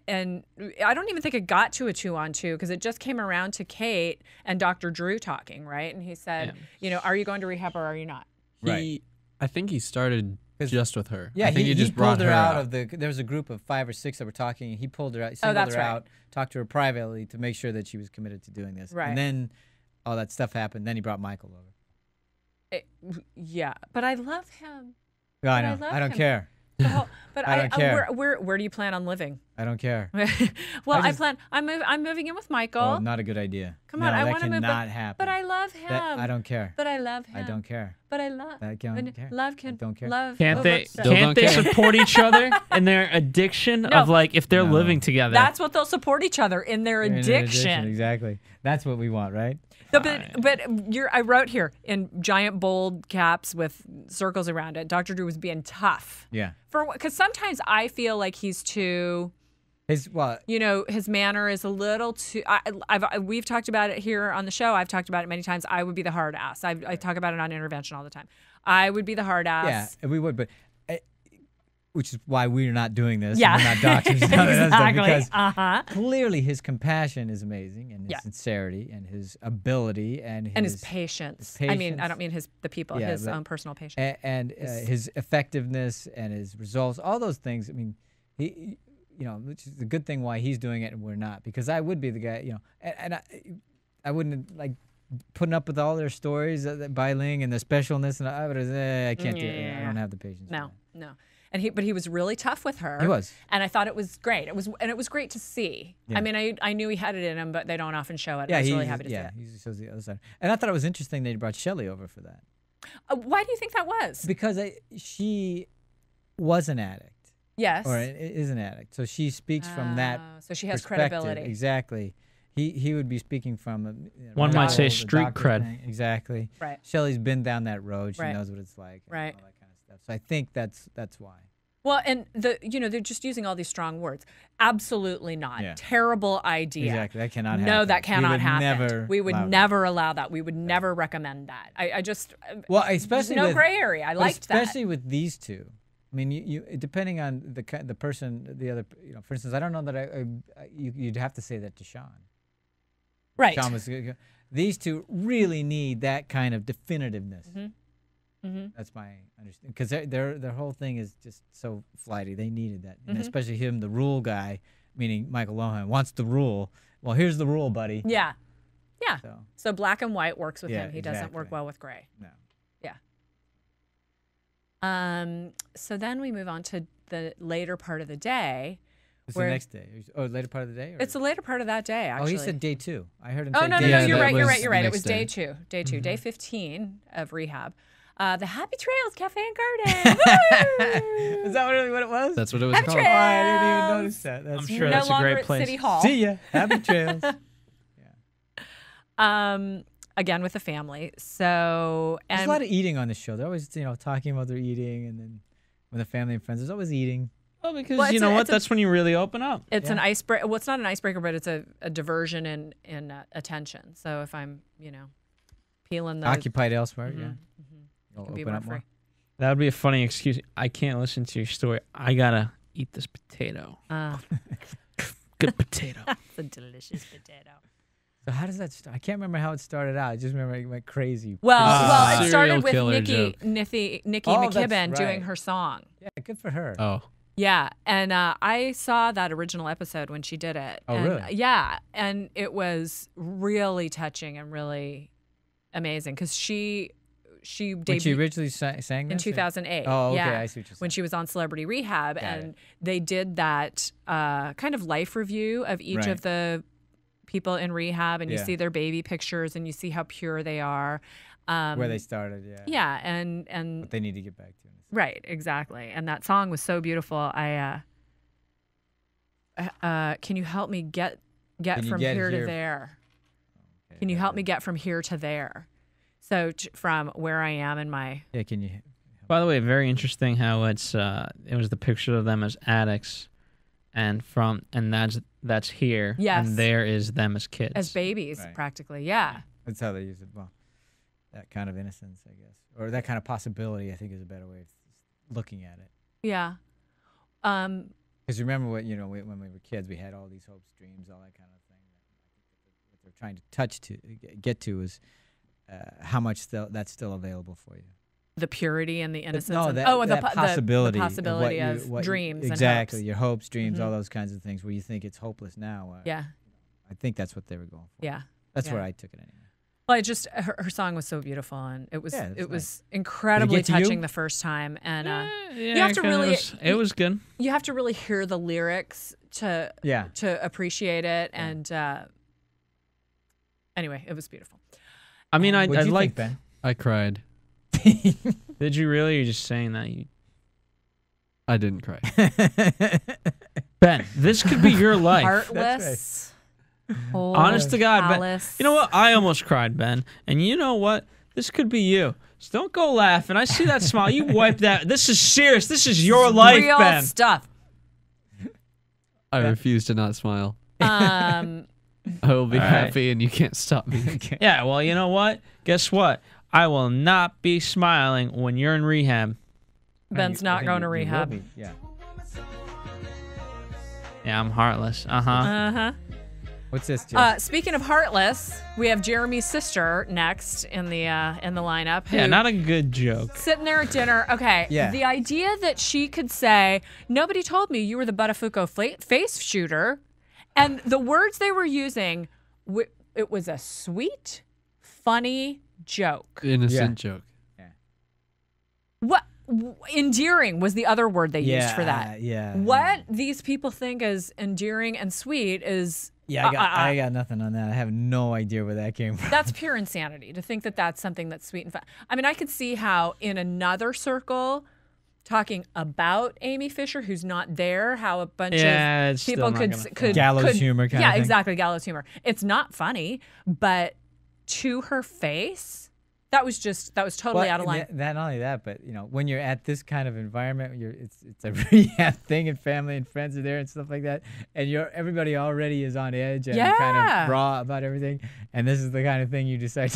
don't even think it got to a 2-on-2 because it just came around to Kate and Dr. Drew talking, right? And he said, you know, are you going to rehab or are you not? I think he started just with her. Yeah, I think he just brought pulled her out out of the. There was a group of 5 or 6 that were talking, and he pulled her out. Singled that's her right. out, talked to her privately to make sure that she was committed to doing this. Right. And then all that stuff happened. Then he brought Michael over. Yeah, but I love him. Yeah, I But I know. love I don't him. care. But I don't care. Where do you plan on living? I don't care. Well, I just- I'm moving in with Michael. Oh, not a good idea. Come on, No, I that want to move. cannot happen. But I love him. I don't care. But I love him. I don't care. But I love. I don't care. Love I can. don't care. Love. Can't love they? what's- Still Can't don't they care. support each other in their addiction of like if they're No. living together? That's what they'll support each other in their In an addiction. Exactly. That's what we want, right? No, but I wrote here in giant bold caps with circles around it. Dr. Drew was being tough. Yeah. Because sometimes I feel like he's too. You know, his manner is a little too. We've talked about it here on the show. I've talked about it many times. I would be the hard ass. I talk about it on Intervention all the time. I would be the hard ass. Yeah, we would, but which is why we're not doing this. Yeah. And we're not doctors. and none of that stuff, Exactly. because clearly his compassion is amazing, and his sincerity, and his ability, and his patience. his I mean, I patience. don't mean the people. Yeah, his but- own personal patience. and his effectiveness and his results, all those things. I mean, he, you know, which is a good thing why he's doing it and we're not, because I would be the guy, you know, and I wouldn't like putting up with all their stories, the biling and the specialness, and I would I can't do it. I don't have the patience. for No. that. And he was really tough with her. He was. And I thought it was great. It was great to see. Yeah. I mean, I knew he had it in him, but they don't often show it. Yeah, I was he really happy to see yeah, it. he shows the other side. And I thought it was interesting they brought Shelley over for that, Why do you think that was? because she was an addict. Yes. Or is an addict, so she speaks from that. So she has perspective. credibility. Exactly. He would be speaking from One might say the street doctor cred. thing. Exactly. Right. Shelley's been down that road. She Right. knows what it's like. And Right. all that kind of stuff. So I think that's why. Well, and they're just using all these strong words. Absolutely not. Yeah. Terrible idea. Exactly. That cannot happen. No, that cannot happen. We would allow that. never allow that. We would never recommend that. I just Well, especially no with, gray area. I but liked that. especially with these two. I mean, you depending on the person, the other, you know, for instance, I don't know that you'd have to say that to Sean. Right. Sean was, these two really need that kind of definitiveness. Mm-hmm. That's my understanding, because their whole thing is just so flighty. They needed that, and Mhm. especially him, the rule guy, meaning Michael Lohan, wants the rule. Well, here's the rule, buddy. Yeah. Yeah. So, So black and white works with Yeah, him. He doesn't work exactly. well with gray. no. So then we move on to the later part of the day. It's where- the next day. Oh, later part of the day? Or? It's the later part of that day, Oh, actually. he said day 2. I heard him Oh, say no, day no, no, Yeah, you're that right, you're was right, you're the right. It next was day day. 2. Day 2, day 15 of rehab. The Happy Trails Cafe and Garden. Is that really what it was? That's what it was Happy called. Oh, I didn't even Trails. notice that. That's I'm sure no that's a longer great at place. City Hall. See ya. Happy trails. Again with the family. So There's and a lot of eating on the show. They're always, talking about their eating, and then with the family and friends, there's always eating. Well, because Well, you it's know a- what? it's a- That's when you really open up. it's an Yeah. icebreaker. Well, it's not an icebreaker, but it's a diversion in attention. So if I'm, peeling the Occupied elsewhere, Mhm, yeah. mhm. You'll Can be open more up more. free. That would be a funny excuse. I can't listen to your story. I gotta eat this potato. Good potato. It's a delicious potato. So how does that start? I can't remember how it started out. I just remember it went crazy. Well, it serial started with killer Nikki joke. Nikki Oh, that's McKibben doing right. her song. Yeah, good for her. Oh, Yeah, and I saw that original episode when she did it. Oh, and, really? Yeah, and it was really touching and really amazing because she When debuted she originally sang in this? 2008. Oh, okay. Yeah, I see what you're saying. when she was on Celebrity Rehab, Got and it. they did that kind of life review of each Right. of the people in rehab, and you Yeah. see their baby pictures, and you see how pure they are. Where they started, yeah. Yeah, and What they need to get back to. right, exactly. And that song was so beautiful. Can you help me get Can you from get here to here? there? Okay, Can you yeah, help me get from here to there? So from where I am in my Yeah, can you? By the way, very interesting how it was the picture of them as addicts, and that's here, Yes. and there is them as kids. as babies, Right. practically. Yeah. That's how they use it. Well, that kind of innocence, I guess, or that kind of possibility, I think, is a better way of looking at it. Yeah. Because remember when we were kids, we had all these hopes, dreams, all that kind of thing. What they're trying to get to is how much that's still available for you. The purity and the innocence. No, and, that, oh, and that the possibility, the possibility of, what you- dreams. exactly, And hopes. your hopes, dreams, Mhm. all those kinds of things where you think it's hopeless now. Yeah. I think that's what they were going for. Yeah. That's Yeah. where I took it anyway. Well, her song was so beautiful, and it was Yeah, that's it was nice. incredibly get to you? touching the first time, and Yeah, you have to kinda really it was good. you have to really hear the lyrics to Yeah. appreciate it, and anyway, it was beautiful. I mean, I What'd you like. think, I cried. Did you really? Or you're just saying that you. I didn't cry. Ben? Ben, this could be your life. Heartless. Honest to God, Ben. callous. You know what? I almost cried, Ben. And you know what? This could be you. So don't go laughing. I see that smile. You wipe that. This is serious. This is your life, Real Ben. stuff. I refuse to not smile. Um, I will be All right. happy, and you can't stop me. Yeah, well, you know what? Guess what? I will not be smiling when you're in rehab. Ben's not going to rehab. Yeah. Yeah, I'm heartless. Uh-huh. Uh-huh. What's this, Jeff? Speaking of heartless, we have Jeremy's sister next in the lineup. Yeah, who- not a good joke. sitting there at dinner. Okay. Yeah. The idea that she could say, "Nobody told me you were the Buttafuoco face shooter," and the words they were using, it was a sweet, funny joke. Innocent joke. What endearing was the other word they used for that. Yeah. What these people think is endearing and sweet is Yeah, I got nothing on that. I have no idea where that came from. that's pure insanity to think that that's something that's sweet and fun. I mean, I could see how in another circle talking about Amy Fisher, who's not there, how a bunch Yeah, of it's still people not could gonna could Gallows could- humor kind yeah, of thing. exactly, gallows humor. It's not funny, but to her face, that was totally out of line. Not only that, but when you're at this kind of environment, it's a rehab thing, and family and friends are there and stuff like that, and everybody already is on edge and kind Yeah. of raw about everything, and this is the kind of thing you decide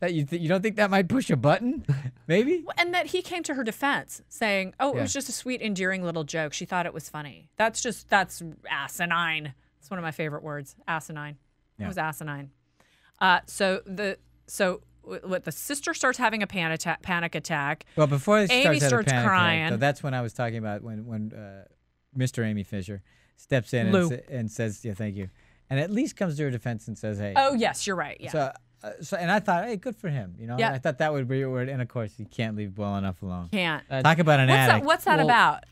that you don't think that might push a button, maybe. And that he came to her defense saying, "Oh, it Yeah. was just a sweet, endearing little joke. She thought it was funny." That's asinine. It's one of my favorite words, asinine. Yeah. It was asinine. What the sister starts having a panic attack. Well, before they Amy starts starts having a panic crying. attack, though, that's when I was talking about when Mr. Amy Fisher steps in Lou. and says, "Yeah, thank you," and at least comes to her defense and says, "Hey." Oh yes, you're right. Yeah. So and I thought, hey, good for him. Yeah. I thought that would be your word, and of course, he can't leave well enough alone. Can't. Talk about an addict. What's that Well, about?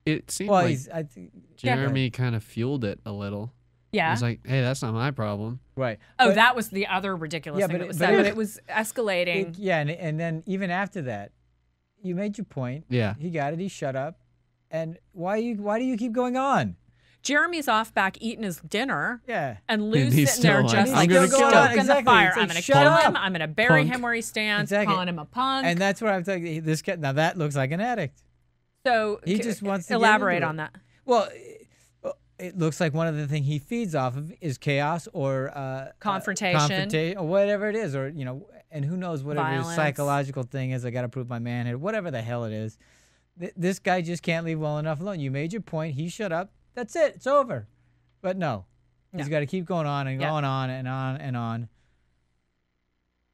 It seemed Well, like Yeah. Jeremy kind of fueled it a little. Yeah. He's like, hey, that's not my problem. right. Oh, But- that was the other ridiculous Yeah, thing but that was it- said. but But it- it was escalating. Yeah, and then even after that, you made your point. Yeah. He got it. He shut up. And why do you keep going on? Jeremy's off back eating his dinner. Yeah. And Lou's he's sitting there still like, just I'm gonna kill him. stoking Exactly. the fire. It's I'm like, going to shut kill up. him. I'm going to bury Punk. him where he stands, Exactly. calling him a punk. And that's where I'm talking. This guy, now that looks like an addict. so He just wants to get elaborate into on it. that. Well, it looks like one of the things he feeds off of is chaos or Confrontation. or whatever it is, or and who knows whatever his Violence. psychological thing is. I got to prove my manhood, whatever the hell it is. This guy just can't leave well enough alone. You made your point. He shut up. That's it. It's over. But no, he's got to keep going on and going on and on and on.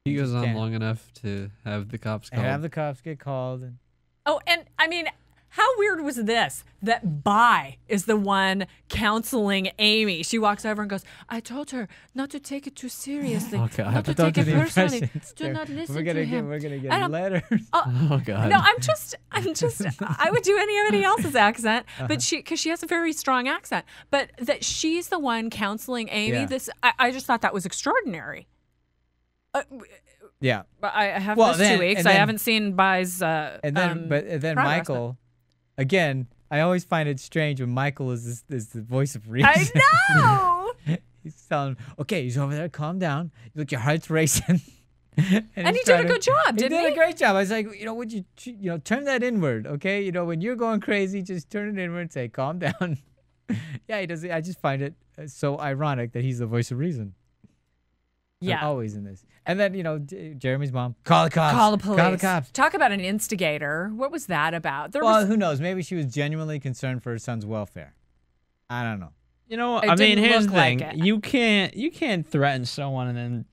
He goes on can't. long enough to have the cops called. And have the cops get called. And Oh, and I mean, How weird was this? That Bai is the one counseling Amy. She walks over and goes, I told her not to take it too seriously. Oh, God. Not to Don't take do it the personally. impressions. Do not listen We're gonna to him. We're going to And get letters. Oh God. No, I'm just, I would do anybody else's accent, but because she has a very strong accent, but that she's the one counseling Amy. Yeah. I just thought that was extraordinary. Yeah. But I have Well, missed then- 2 weeks. and I then- haven't seen Bai's. And then, then progress, Michael, again, I always find it strange when Michael is the voice of reason. I know. He's telling him, okay, he's over there, calm down. Look, your heart's racing. and And he he's did a trying to- good job, didn't He did he? a great job. I was like, would you turn that inward, okay? When you're going crazy, just turn it inward and say, calm down. Yeah, he does. I just find it so ironic that he's the voice of reason. Yeah. Always in this. And then, Jeremy's mom, call the cops. Call the police. Call the cops. Talk about an instigator. What was that about? There Well, was, who knows? Maybe she was genuinely concerned for her son's welfare. I don't know. You know, It I mean, didn't here's look the thing: like it. you can't threaten someone and then,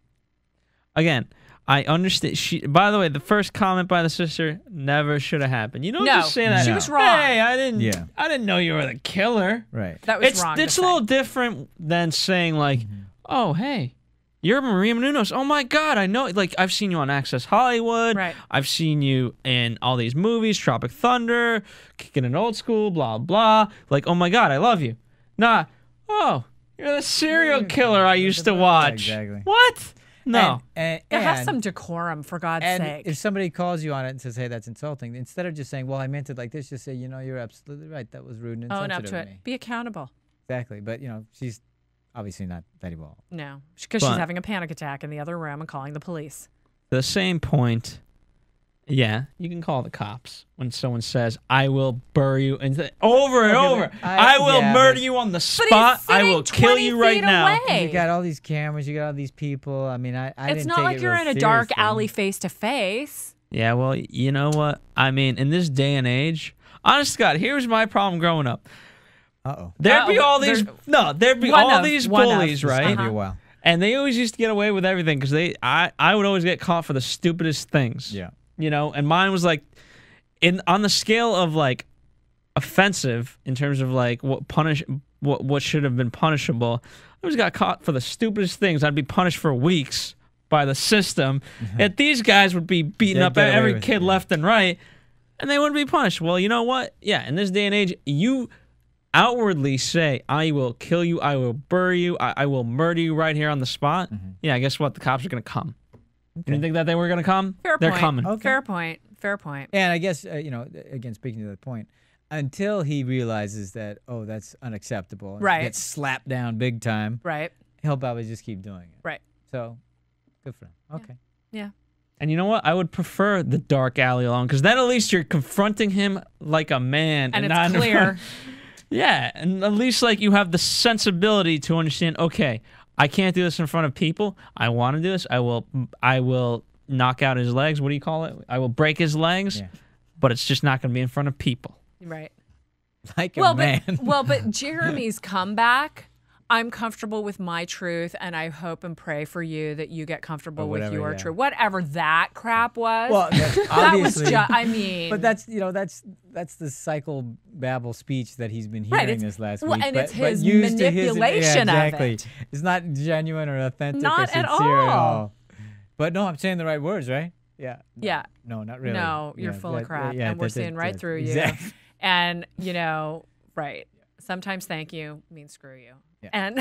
again, I understand. By the way, the first comment by the sister never should have happened. You don't No, just say that. she was wrong. Hey, I didn't. Yeah. I didn't know you were the killer. Right. that was It's wrong. it's to a little say. different than saying like, oh hey, you're Maria Menounos. Oh my God, I know. Like I've seen you on Access Hollywood. Right. I've seen you in all these movies, Tropic Thunder, Kicking It Old School, blah blah. Like oh my God, I love you. Nah. Oh, you're the serial killer I used to watch. Exactly. What? No. And Have some decorum, for God's and sake. if somebody calls you on it and says, hey, that's insulting, instead of just saying, well, I meant it like this, just say, you're absolutely right. That was rude and Own insensitive up to of it. me. Be accountable. Exactly. But, she's obviously not that evolved. No, because she's But- having a panic attack in the other room and calling the police. The same point. Yeah, you can call the cops when someone says, "I will bury you," and over and Okay, over. but I will yeah, murder but- you on the But spot. he's I sitting will kill 20 you right feet now. away. You got all these cameras. You got all these people. I mean, I It's didn't not take like it you're real in a dark seriously. alley face to face. Yeah, well, you know what? I mean, in this day and age, honest to God, here's my problem growing up. Uh-oh. There'd be all these there'd be one all of- these one of. bullies, This right? may be a while. And they always used to get away with everything because I would always get caught for the stupidest things. Yeah. And mine was like, on the scale of like offensive in terms of like what should have been punishable. I always got caught for the stupidest things. I'd be punished for weeks by the system. Yet these guys would be beating They'd up get away every with it, kid yeah. left and right, and they wouldn't be punished. Well, you know what? Yeah, in this day and age, you outwardly say, I will kill you, I will bury you, I will murder you right here on the spot. Yeah, guess what? The cops are going to come. You didn't think that they were going to come? Fair They're point. coming. Okay. Fair point. Fair point. And I guess, again, speaking to that point, until he realizes that, oh, that's unacceptable. and Right. gets slapped down big time, Right. he'll probably just keep doing it. Right. So, good for him. Okay. Yeah. And you know what? I would prefer the dark alley alone because then at least you're confronting him like a man. And not it's in clear. front- Yeah, and at least like you have the sensibility to understand, okay, I can't do this in front of people. I want to do this. I will knock out his legs. What do you call it? I will break his legs, Yeah. but it's just not going to be in front of people. Right. Like a man. But Jeremy's comeback, I'm comfortable with my truth, and I hope and pray for you that you get comfortable Or with whatever, your yeah. truth. Whatever that crap was. Well, that's that was obviously. just, I mean. But that's that's the psychobabble speech that he's been hearing Right, it's- this last well, week. and but, it's but his used to his- manipulation of yeah, exactly. it. It's not genuine or authentic Not or at sincere at all. all. But no, I'm saying the right words, right? Yeah. Yeah. No, not really. No, you're Yeah, full of that- crap, yeah, and we're that- seeing right that- through you. exactly. And, right. Sometimes thank you means screw you. Yeah. And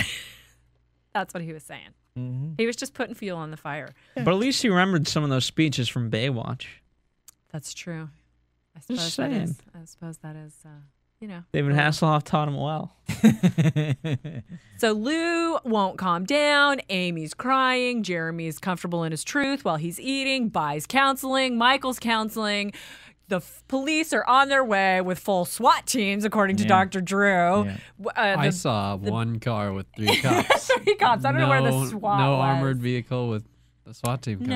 that's what he was saying. Mm-hmm. He was just putting fuel on the fire. But at least he remembered some of those speeches from Baywatch. That's true. I Just suppose that is. saying. I suppose that is, David Hasselhoff taught him well. So Lou won't calm down. Amy's crying. Jeremy's comfortable in his truth while he's eating. Bai's counseling. Michael's counseling. The police are on their way with full SWAT teams, according to Yeah. Dr. Drew. Yeah. I saw one car with 3 cops. 3 cops. I don't know where the SWAT No was. armored vehicle with a SWAT team coming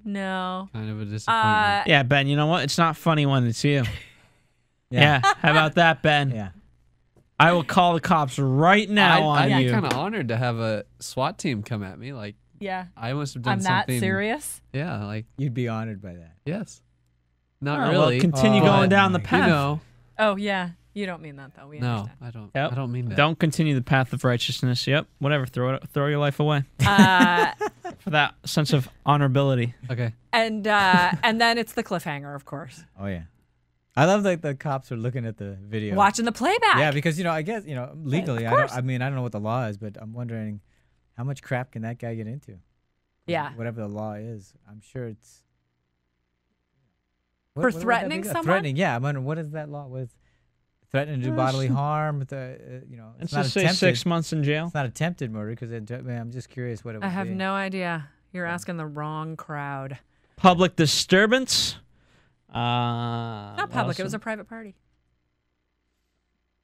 No. but kind of a disappointment. Yeah, Ben, you know what? It's not funny when it's you. Yeah. How about that, Ben? Yeah. I will call the cops right now on I'd be you. kind of honored to have a SWAT team come at me. Like, Yeah. I must have done I'm that something. serious. Yeah, like, You'd be honored by that. yes. Not Oh, really. Well, continue but, going down the path. You know, Oh yeah, you don't mean that though. We no, understand. I don't. Yep. I don't mean that. Don't continue the path of righteousness. Yep. Whatever. Throw your life away for that sense of honorability. Okay. And then it's the cliffhanger, of course. Oh yeah. I love that the cops are looking at the video. Watching the playback. Yeah, because I guess legally, Of I course. don't know what the law is, but I'm wondering how much crap can that guy get into? Yeah. Whatever the law is, I'm sure it's For would that threatening be? someone? Threatening, yeah. I'm wondering what is that law? What is threatening to do bodily harm? It's Let's not just say attempted. 6 months in jail. It's not attempted murder because I'm just curious what it would I have be. no idea. You're asking the wrong crowd. Public disturbance. Not public. It was a private party.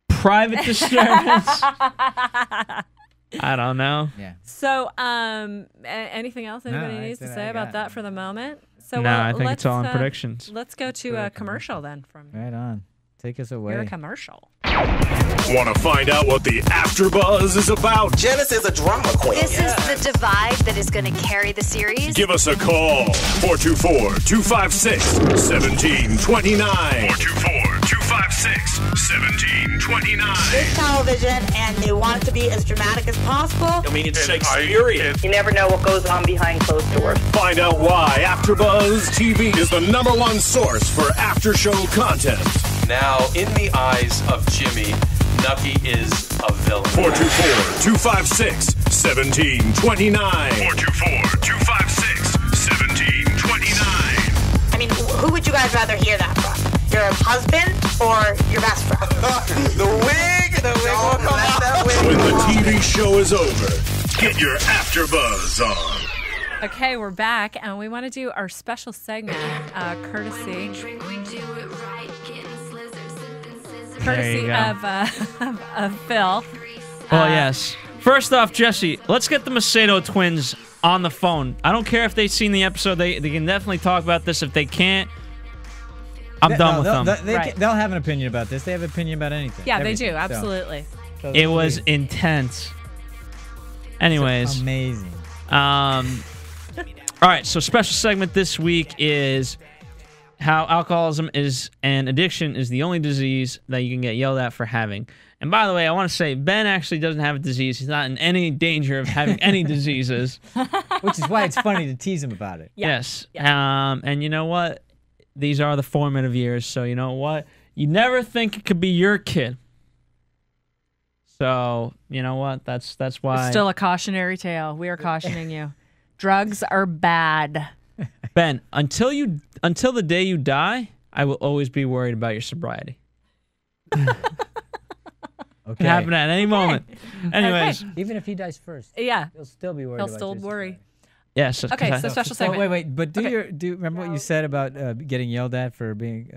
private disturbance. I don't know. Yeah. So, anything else anybody I needs to said say I about got that it. for the moment? So, No, well, I think it's all in let's, predictions. Let's go to a commercial then. From Right on. Take us away. your commercial. Want to find out what the AfterBuzz is about? Janice is a drama queen. This is the divide that is going to carry the series. Give us a call. 424-256-1729. 424-256-1729. It's television, and they want it to be as dramatic as possible. I mean, it's Shakespearean. You never know what goes on behind closed doors. Find out why AfterBuzz TV is the #1 source for after-show content. Now, in the eyes of Jimmy, Nucky is a villain. 424-256-1729. 424-256-1729. I mean, who would you guys rather hear that from? Your husband or your best friend? The wig! The wig will come out. That wig. When the TV show is over, get your AfterBuzz on. Okay, we're back, and we want to do our special segment, courtesy of Phil. Oh, yes. First off, Jesse, let's get the Macedo twins on the phone. I don't care if they've seen the episode. They can definitely talk about this. If they can't, I'm done with them. They'll have an opinion about this. They have an opinion about anything. Yeah, everything. they do. Absolutely. So It was please. intense. Anyways. Amazing. All right, so special segment this week is how alcoholism is and addiction is the only disease that you can get yelled at for having. And by the way, I want to say Ben actually doesn't have a disease. He's not in any danger of having any diseases. Which is why it's funny to tease him about it. Yeah. Yes. And you know what? These are the formative years, so you know what? You never think it could be your kid. So, you know what? That's why. It's still a cautionary tale. We are cautioning you. Drugs are bad. Ben, until the day you die, I will always be worried about your sobriety. Okay. Can happen at any moment. Anyways, Even if he dies first, Yeah. he'll still be worried. He'll about still your worry. yes. Okay, so special So segment. wait, but do remember what you said about getting yelled at for being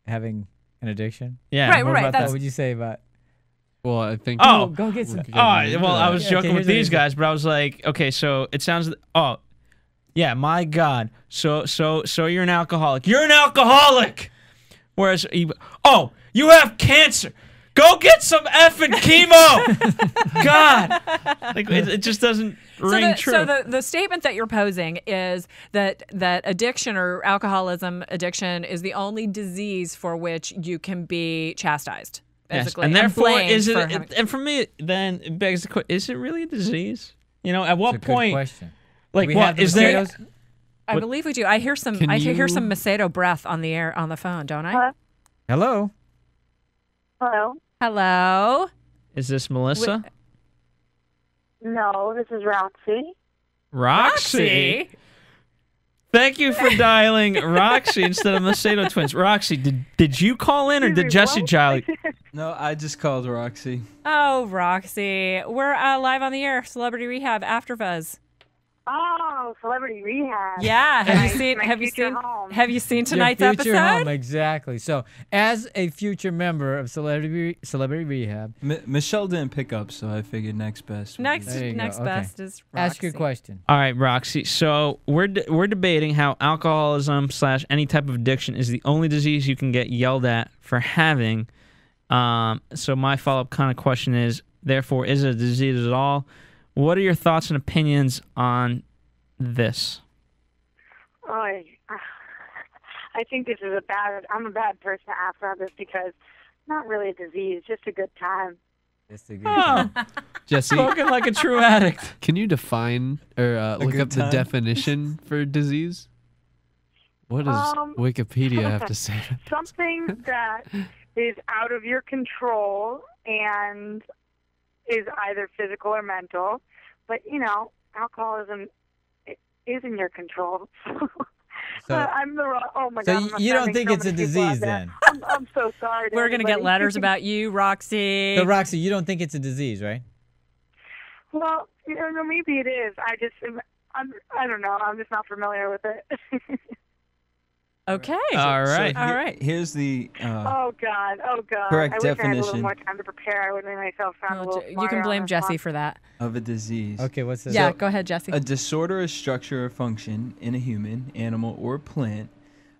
having an addiction? Yeah. Right, What right. about that? That's What would you say about? Well, I think. Oh, Go get some. well, I was Okay, joking with here's what these he said. guys, but I was like, okay, so it sounds. Oh, yeah, my God. So you're an alcoholic. You're an alcoholic. Whereas, you have cancer. Go get some effing chemo. God, like it just doesn't ring true. So the statement that you're posing is that addiction or alcoholism addiction is the only disease for which you can be chastised. Yes, Basically, and therefore, blamed is for it? having- And for me, then it begs the question: is it really a disease? You know, at what That's a good point? question. Like, We what have the is there? Macedos? I believe we do. I hear some. Can I hear you- some Macedo breath on the air on the phone, don't I? Hello. Hello? Hello. Is this Melissa? No, this is Roxy. Roxy. Thank you for dialing Roxy instead of Macedo twins. Roxy, did you call in or did Jesse dial? No, I just called Roxy. Oh, Roxy. We're live on the air. Celebrity Rehab AfterBuzz. Oh, Celebrity Rehab. Yeah. My future Have home. you seen Your tonight's future episode? home, exactly. So, as a future member of Celebrity Rehab, Michelle didn't pick up, so I figured next best. would Next be- There you go, next okay. best is Roxy. ask your question. All right, Roxy. So we're debating how alcoholism / any type of addiction is the only disease you can get yelled at for having. So my follow-up kind of question is, therefore, is it a disease at all? What are your thoughts and opinions on this? I I think this is I'm a bad person to ask about this because not really a disease, just a good time. Just a good time. Jesse, Spoken like a true addict. can you define or look up the definition for disease? What does Wikipedia have to say? Something that is out of your control and is either physical or mental. But, alcoholism is in your control. So, I'm the wrong. Oh my so God! you don't think it's a disease then? I'm so sorry. We're going to get letters about you, Roxy. So Roxy, you don't think it's a disease, right? Well, maybe it is. I don't know. I'm just not familiar with it. Okay. All right. All right. Here's the Oh God. correct I wish I had a definition little more time to prepare. I would make myself sound a little You smarter can on blame this Jesse one. for that. of a disease. Okay, what's this? Yeah, go ahead, Jesse. A disorder of structure or function in a human, animal, or plant.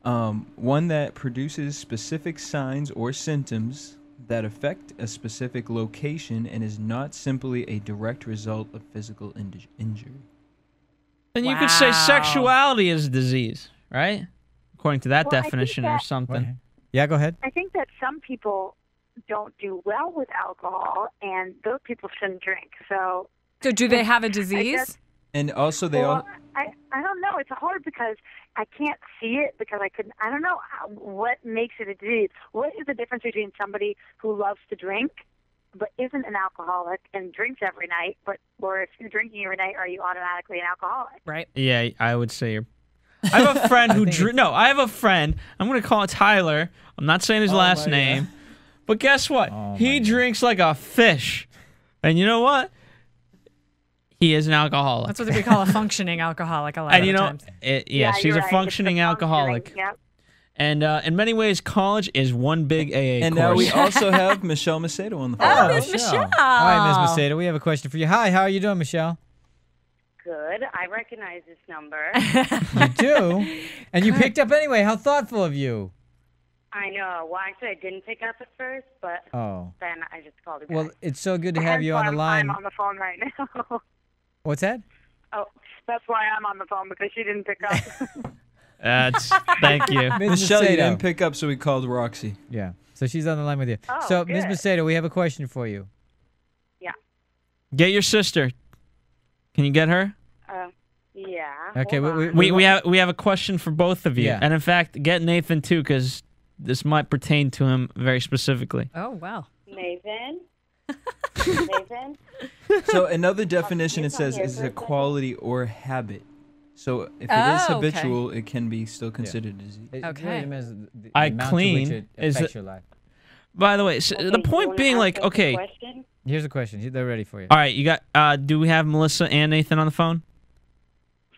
One that produces specific signs or symptoms that affect a specific location and is not simply a direct result of physical injury. Then you could say sexuality is a disease, right? According to that definition or something. Yeah, go ahead. I think that some people don't do well with alcohol, and those people shouldn't drink. So do they have a disease? And also they all. I don't know. It's hard because I can't see it because I don't know what makes it a disease. What is the difference between somebody who loves to drink but isn't an alcoholic and drinks every night, or if you're drinking every night, are you automatically an alcoholic? Right. Yeah, I would say you're. I have a friend who I have a friend. I'm going to call it Tyler. I'm not saying his last name. But guess what? He drinks like a fish. And you know what? He is an alcoholic. That's what we call a functioning alcoholic a lot of times. She's a functioning alcoholic. Yep. And in many ways, college is one big AA And course. now we also have Michelle Macedo on the phone. Oh, Miss Michelle. All right, Miss Macedo, we have a question for you. Hi, how are you doing, Michelle? Good. I recognize this number. You do? And you picked up anyway. How thoughtful of you. I know. Well, actually, I didn't pick up at first, but then I just called it back. Well, it's so good to have you on the line. I'm on the phone right now. What's that? Oh, that's why I'm on the phone, because she didn't pick up. Thank you. Michelle, you didn't pick up, so we called Roxy. Yeah. So she's on the line with you. Oh, so, Ms. good. Macedo, we have a question for you. Yeah. Get your sister. Can you get her? Yeah. Okay. We have a question for both of you. Yeah. And in fact, get Nathan too, because this might pertain to him very specifically. Oh, wow. Nathan? Nathan? So another definition it says is a quality or habit. So if it is habitual, it can be still considered a disease. I clean is your life. By the way, so the point being, like, okay. Here's a question. They're ready for you. All right, you got. Do we have Melissa and Nathan on the phone?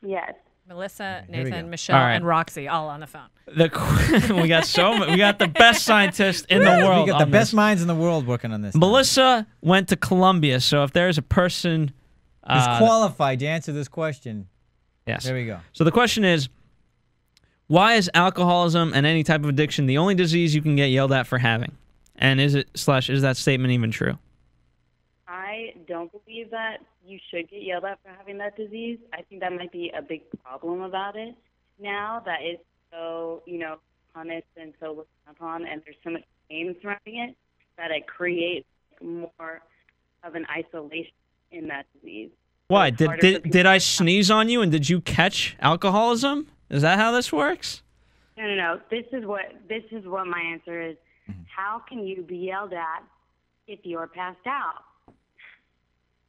Yes. Melissa, here we Nathan, go. Michelle, All right. and Roxy all on the phone. We got the best scientists in the world. We got the on best this. minds in the world working on this. Melissa went to Columbia, so if there's a person who's qualified to answer this question, yes. There we go. So the question is, why is alcoholism and any type of addiction the only disease you can get yelled at for having? And is that statement even true? I don't believe that you should get yelled at for having that disease. I think that might be a big problem about it now that it's so, punished and so looked upon, and there's so much pain surrounding it that it creates more of an isolation in that disease. Why? Did I sneeze on you and did you catch alcoholism? Is that how this works? No. This is what my answer is. How can you be yelled at if you're passed out?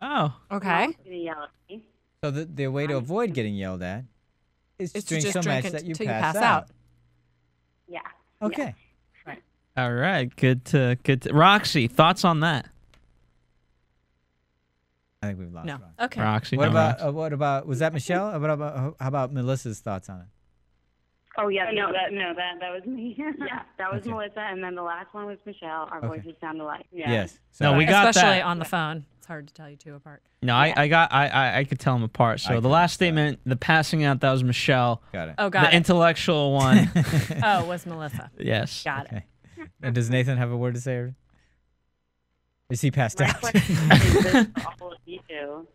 Oh, okay. Yell at me. So the way to avoid getting yelled at is to drink so much that you till pass out. Yeah. Okay. Yeah. Right. all right. Good to Roxy, thoughts on that? I think we've lost. No. Roxy. Okay. Roxy. What no, about Roxy. was that Michelle? How about Melissa's thoughts on it? Oh yeah, that was me. Yeah, that was Melissa, and then the last one was Michelle. Our voices sound alike. Yeah. Yes. No, we got especially that. on the phone. It's hard to tell you two apart. No, I could tell them apart. So the last statement, the passing out, that was Michelle. Got it. Oh, got the it. intellectual one. Oh, was Melissa. Yes. Got it. And does Nathan have a word to say? Or is he passed My out? question is this for all of you.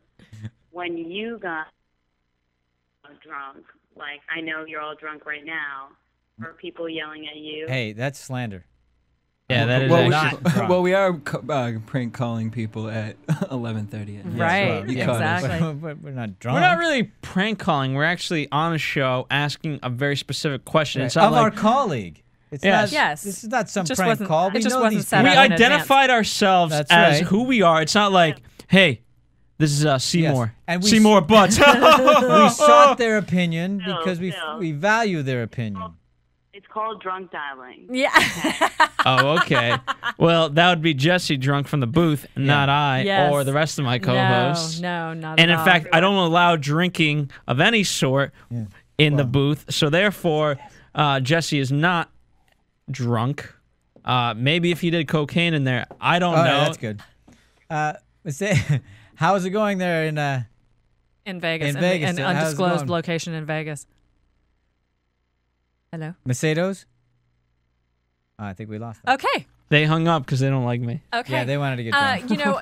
When you got drunk, like I know you're all drunk right now, or people yelling at you. Hey, that's slander. Yeah, that is well, we are prank calling people at 11:30 at night. Right, You caught us. exactly. We're not drunk. We're not really prank calling. We're actually on a show asking a very specific question. It's not of like our colleague. It's Yes. not, Yes. This is not some Just prank wasn't- call. it We just know wasn't these set people. we up in identified ourselves That's as right. who we are. It's not like, hey, this is Seymour. And we Seymour Butts. we sought their opinion No, because no. we value their opinion. It's called drunk dialing. Yeah. Oh, okay. Well, that would be Jesse drunk from the booth, not I Yes. or the rest of my co-hosts. No, not And at in all. fact, I don't allow drinking of any sort in the booth. So therefore, Jesse is not drunk. Maybe if he did cocaine in there, I don't know. That's good. How's it going there in Vegas. In Vegas, An how's it undisclosed going? location in Vegas. Hello? Macedo's? I think we lost them. Okay. They hung up because they don't like me. Okay. Yeah, they wanted to get drunk. You know,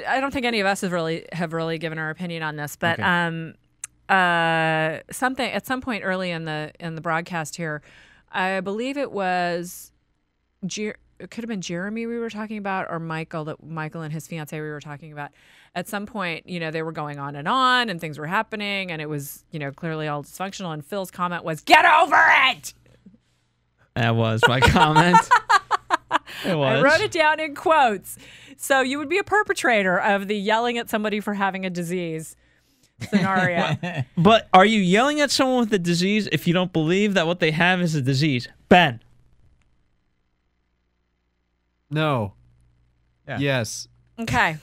I don't think any of us have really given our opinion on this, but something at some point early in the broadcast here, I believe it was it could have been Jeremy we were talking about, or Michael and his fiancée we were talking about. At some point, you know, they were going on and things were happening, and it was, you know, clearly all dysfunctional. And Phil's comment was, "Get over it." That was my comment. It was. I wrote it down in quotes. So you would be a perpetrator of the yelling at somebody for having a disease scenario. But are you yelling at someone with a disease if you don't believe that what they have is a disease? Ben. No. Yeah. Yes. Okay.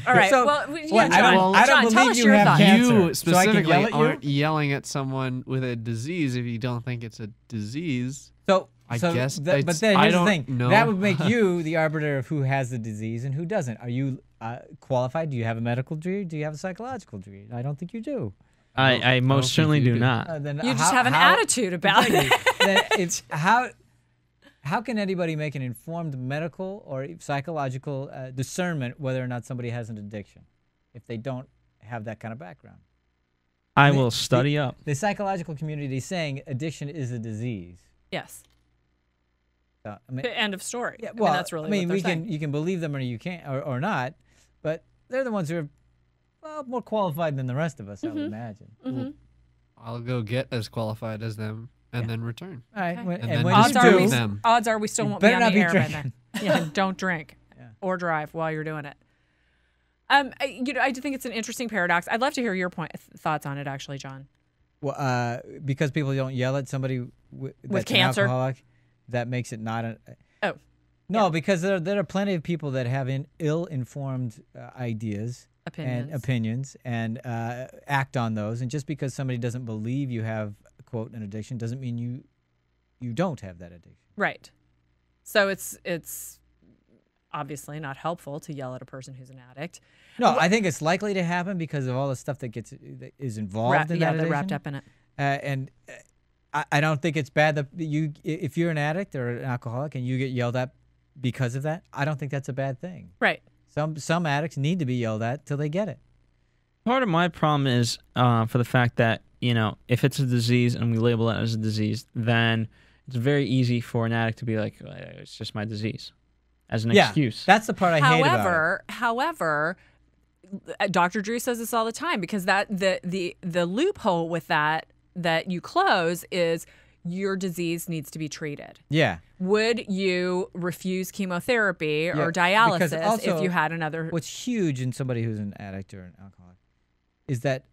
All right. So, well, what, I don't John, tell believe us you your have thoughts. cancer. You So I can specifically yell at you? aren't yelling at someone with a disease if you don't think it's a disease. So I so guess but it's- then I here's the don't thing. know. That would make you the arbiter of who has the disease and who doesn't. Are you qualified? Do you have a medical degree? Do you have a psychological degree? I don't think you do. I most certainly do not. Then You just have an attitude about it. Then it's how can anybody make an informed medical or psychological discernment whether or not somebody has an addiction if they don't have that kind of background? I will study up. The psychological community is saying addiction is a disease. Yes. I mean, End of story. Yeah, I mean, well, that's really what they're saying. you can believe them or you can't or not, but they're the ones who are more qualified than the rest of us, I would imagine. Mm-hmm. I'll go get as qualified as them and then return. All right, Okay. and then when just you do do, them. Odds are we still You won't be better on not the be air by drinking. then. Yeah, don't drink or drive while you're doing it. You know, I do think it's an interesting paradox. I'd love to hear your thoughts on it, actually, John. well, because people don't yell at somebody that's cancer? an alcoholic, that makes it not a. Oh. No, because there are plenty of people that have ill-informed ideas and opinions and act on those. And just because somebody doesn't believe you have, quote, an addiction doesn't mean you don't have that addiction. Right. So it's obviously not helpful to yell at a person who's an addict. No, I think it's likely to happen because of all the stuff that is involved in that they're addiction. wrapped up in it. And I don't think it's bad that if you're an addict or an alcoholic and you get yelled at because of that, I don't think that's a bad thing. Right. Some addicts need to be yelled at till they get it. Part of my problem is for the fact that, you know, if it's a disease and we label it as a disease, then it's very easy for an addict to be like, it's just my disease, as an excuse. That's the part I hate about it. However, Dr. Drew says this all the time because that the loophole with that you close is your disease needs to be treated. Yeah. Would you refuse chemotherapy or Because dialysis also, if you had another? What's huge in somebody who's an addict or an alcoholic is that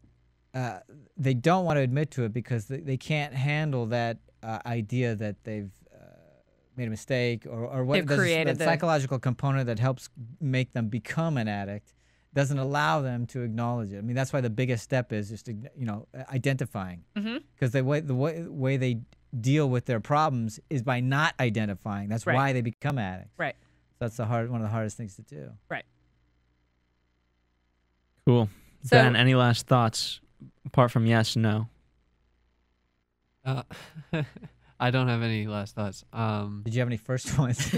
they don't want to admit to it because they can't handle that idea that they've made a mistake or what They've created the psychological component that helps make them become an addict doesn't allow them to acknowledge it. I mean, that's why the biggest step is just identifying, because the way they deal with their problems is by not identifying. That's why they become addicts. Right. So that's one of the hardest things to do. Right. Cool. So- Ben, any last thoughts apart from yes, no? I don't have any last thoughts. Did you have any first ones?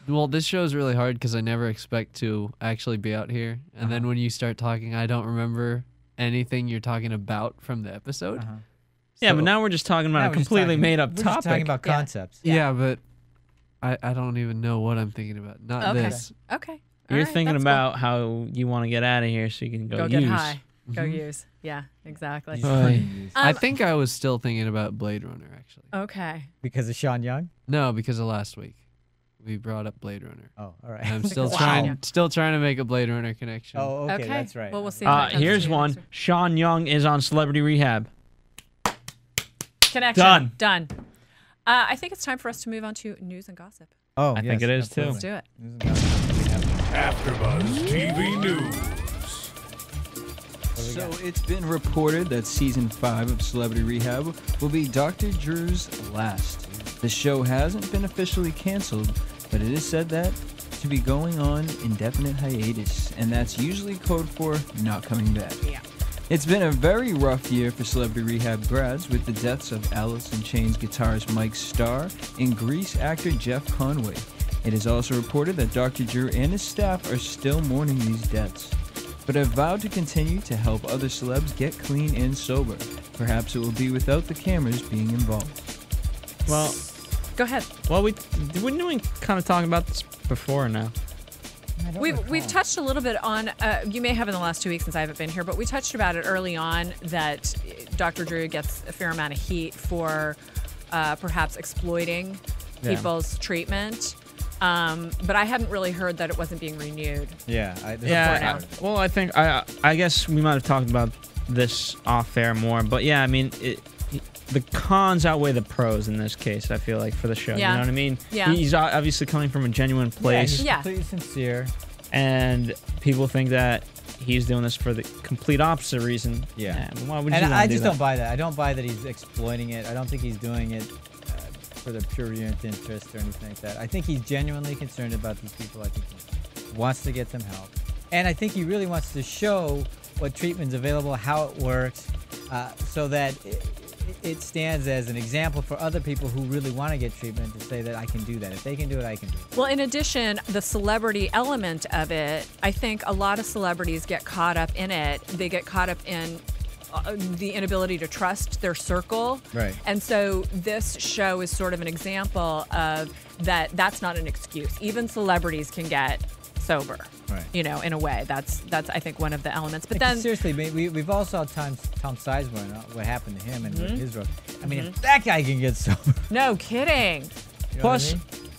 Well, this show is really hard because I never expect to actually be out here. And then when you start talking, I don't remember anything you're talking about from the episode. Yeah, but now we're just talking about a completely made-up topic. We're just talking about concepts. Yeah, but I don't even know what I'm thinking about. Not this. Okay. You're thinking about how you want to get out of here so you can go get use. high. Go use. Yeah, exactly. I think I was still thinking about Blade Runner, actually. Okay. Because of Sean Young? No, because of last week. We brought up Blade Runner. Oh, all right. And I'm still trying to make a Blade Runner connection. Oh, okay, that's right. Well, we'll see. Here's one. Sean Young is on Celebrity Rehab. Connection. Done. I think it's time for us to move on to news and gossip. Oh, I think it is too. Let's do it. AfterBuzz TV News. So it's been reported that season 5 of Celebrity Rehab will be Dr. Drew's last. The show hasn't been officially canceled, but it is said that to be going on indefinite hiatus, and that's usually code for not coming back. Yeah. It's been a very rough year for Celebrity Rehab grads with the deaths of Alice in Chains guitarist Mike Starr and Grease actor Jeff Conway. It is also reported that Dr. Drew and his staff are still mourning these deaths, but have vowed to continue to help other celebs get clean and sober. Perhaps it will be without the cameras being involved. Well, go ahead. Well, didn't we kind of talk about this before now? We've touched a little bit on, you may have in the last 2 weeks since I haven't been here, but we touched about it early on that Dr. Drew gets a fair amount of heat for perhaps exploiting people's treatment. But I hadn't really heard that it wasn't being renewed. Well, I think I guess we might have talked about this off air more, but yeah, I mean, the cons outweigh the pros in this case. I feel like for the show, you know what I mean? Yeah. He's obviously coming from a genuine place. Yeah, he's completely sincere. And people think that he's doing this for the complete opposite reason. Yeah. Why would and you I just don't buy that. I don't buy that he's exploiting it. I don't think he's doing it for the pure interest or anything like that. I think he's genuinely concerned about these people. I think he wants to get them help. And I think he really wants to show what treatment's available, how it works, so that it stands as an example for other people who really want to get treatment to say that I can do that. If they can do it, I can do it. Well, in addition, the celebrity element of it, I think a lot of celebrities get caught up in it. They get caught up in the inability to trust their circle. Right. And so this show is sort of an example of that. That's not an excuse. Even celebrities can get sober. Right. You know, in a way. That's I think one of the elements. But then seriously, we've all saw Tom Sizemore and what happened to him and his road. I mean, if that guy can get sober. No kidding. You know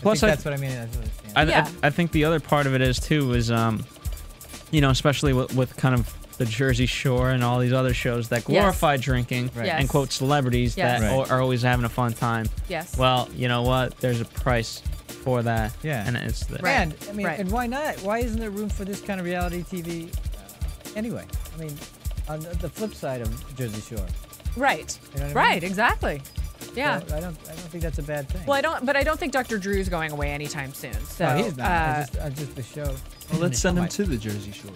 plus, that's what I mean. I think the other part of it is too is you know, especially with kind of the Jersey Shore and all these other shows that glorify drinking and quote celebrities that are always having a fun time. Yes. Well, you know what? There's a price for that. Yeah. And it's the and I mean, and why not? Why isn't there room for this kind of reality TV anyway? I mean, on the flip side of Jersey Shore. Right. You know what I mean? Exactly. Yeah. So I don't think that's a bad thing. Well, I don't think Dr. Drew's going away anytime soon. So no, he's not. Just the show. Well, let's send him to the Jersey Shore.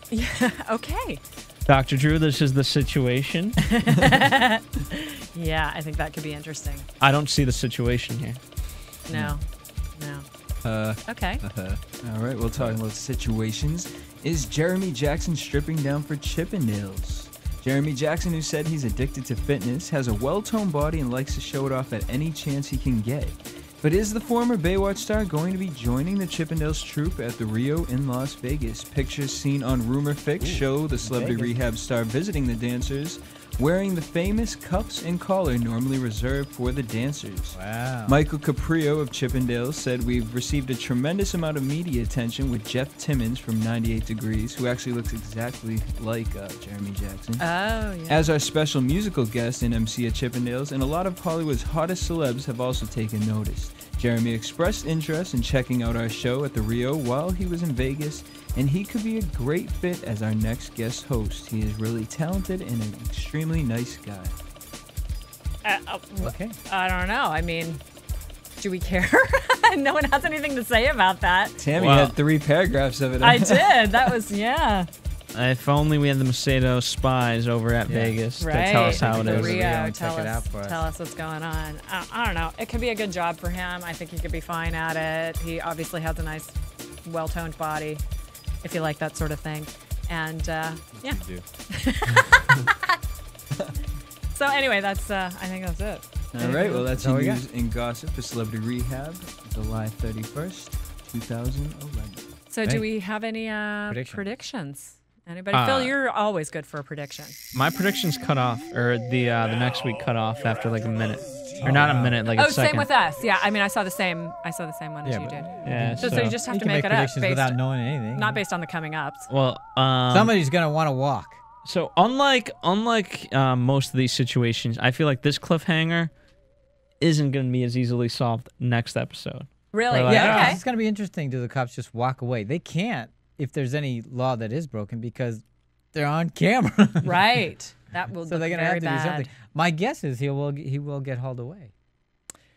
Yeah. Okay. Dr. Drew, this is the situation. Yeah, I think that could be interesting. I don't see the situation here. No. Okay. All right, we'll talk about situations. Is Jeremy Jackson stripping down for Chippendales? Jeremy Jackson, who said he's addicted to fitness, has a well-toned body and likes to show it off at any chance he can get. But is the former Baywatch star going to be joining the Chippendales troupe at the Rio in Las Vegas? Pictures seen on Rumor Fix show the Celebrity Rehab star visiting the dancers, wearing the famous cuffs and collar normally reserved for the dancers. Wow. Michael Caprio of Chippendales said, "We've received a tremendous amount of media attention with Jeff Timmons from 98 Degrees, who actually looks exactly like Jeremy Jackson, as our special musical guest and MC at Chippendales, and a lot of Hollywood's hottest celebs have also taken notice. Jeremy expressed interest in checking out our show at the Rio while he was in Vegas, and he could be a great fit as our next guest host. He is really talented and an extremely nice guy." Okay. I don't know. I mean, do we care? No one has anything to say about that. Tammy had 3 paragraphs of it. I did. That was, If only we had the Macedo spies over at Vegas to tell us how it is. Rio, tell us what's going on. I don't know. It could be a good job for him. I think he could be fine at it. He obviously has a nice, well-toned body, if you like that sort of thing. And, So anyway, that's I think that's it. All right, well, that's all your we got. news and gossip for Celebrity Rehab, July 31st, 2011. So do we have any predictions? Anybody? Phil, you're always good for a prediction. My prediction's cut off, or the next week cut off after like a minute, or not a minute, like a second. Same with us. Yeah, I mean, I saw the same one as you did. Yeah. So you just have You to can make it up predictions based, without knowing anything. not based on the coming ups. Well, Somebody's gonna want to walk. So unlike most of these situations, I feel like this cliffhanger isn't going to be as easily solved next episode. Really? Like, Yeah, Okay. it's gonna be interesting. Do the cops just walk away? They can't if there's any law that is broken because they're on camera. Right. That will So they're gonna have to do something. My guess is he will get hauled away.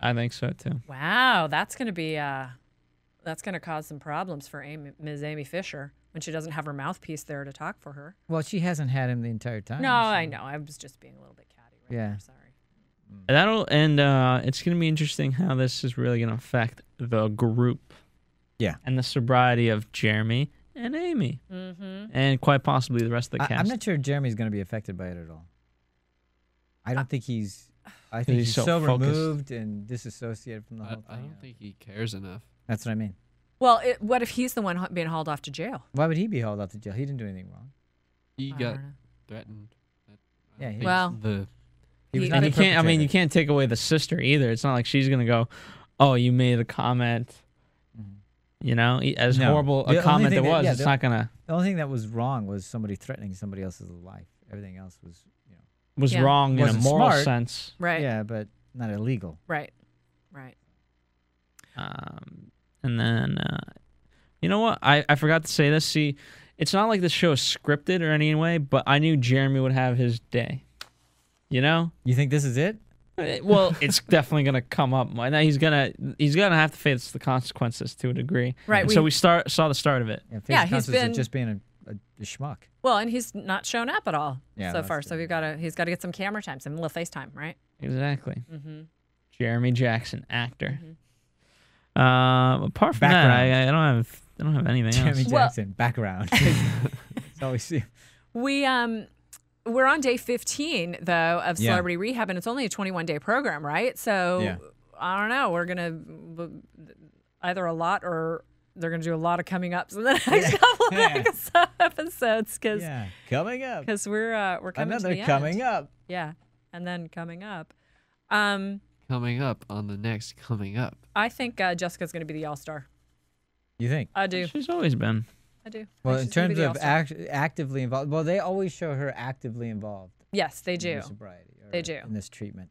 I think so too. Wow, that's going to be that's going to cause some problems for Ms. Amy Fisher when she doesn't have her mouthpiece there to talk for her. Well, she hasn't had him the entire time. No, so- I know. I was just being a little bit catty. Right Yeah. there. Sorry. It's going to be interesting how this is really going to affect the group. Yeah. And the sobriety of Jeremy and Amy. Mm-hmm. And quite possibly the rest of the cast. I'm not sure Jeremy's going to be affected by it at all. I don't think he's. I think he's so focused. removed and disassociated from the whole thing. I don't think he cares enough. That's what I mean. Well, what if he's the one being hauled off to jail? Why would he be hauled out to jail? He didn't do anything wrong. He I got don't know. threatened. Yeah. He, Well, he was he- not And a you can't. I mean, you perpetrator. can't take away the sister either. It's not like she's gonna go, "Oh, you made a comment." You know, as No. horrible The a only comment thing it that- was, yeah, it's the- not gonna The only thing that was wrong was somebody threatening somebody else's life. Everything else was, was Yeah. wrong in a Wasn't moral smart. sense. right. yeah, but not illegal. Right. Right. And then, you know what? I forgot to say this. See, it's not like this show is scripted or any way, but I knew Jeremy would have his day. You know? You think this is it? Well, it's definitely gonna come up. Now he's gonna have to face the consequences to a degree. Right, And so we saw the start of it. Yeah, Yeah, he's he's been- just being a schmuck. Well, and he's not shown up at all Yeah, so that's far. So he's got to get some camera time, some little FaceTime, right? Exactly. Mm-hmm. Jeremy Jackson, actor. Apart from that, I don't have anything Jeremy else. Jackson, background. That's all we see. We're on day 15 though of Yeah. Celebrity Rehab, and it's only a 21-day program, right? So Yeah. I don't know. We're gonna either a lot or they're gonna do a lot of coming ups in the next couple of episodes because coming up. we're coming Another to the coming end. up. Yeah, and then coming up. Coming up on the next coming up. I think Jessica's gonna be the all-star. You think? I do. She's always been. I do. Well, She's in gonna be terms the of all-star. actively involved, well, they always show her actively involved. Yes, they in do. the sobriety. They do. In this treatment.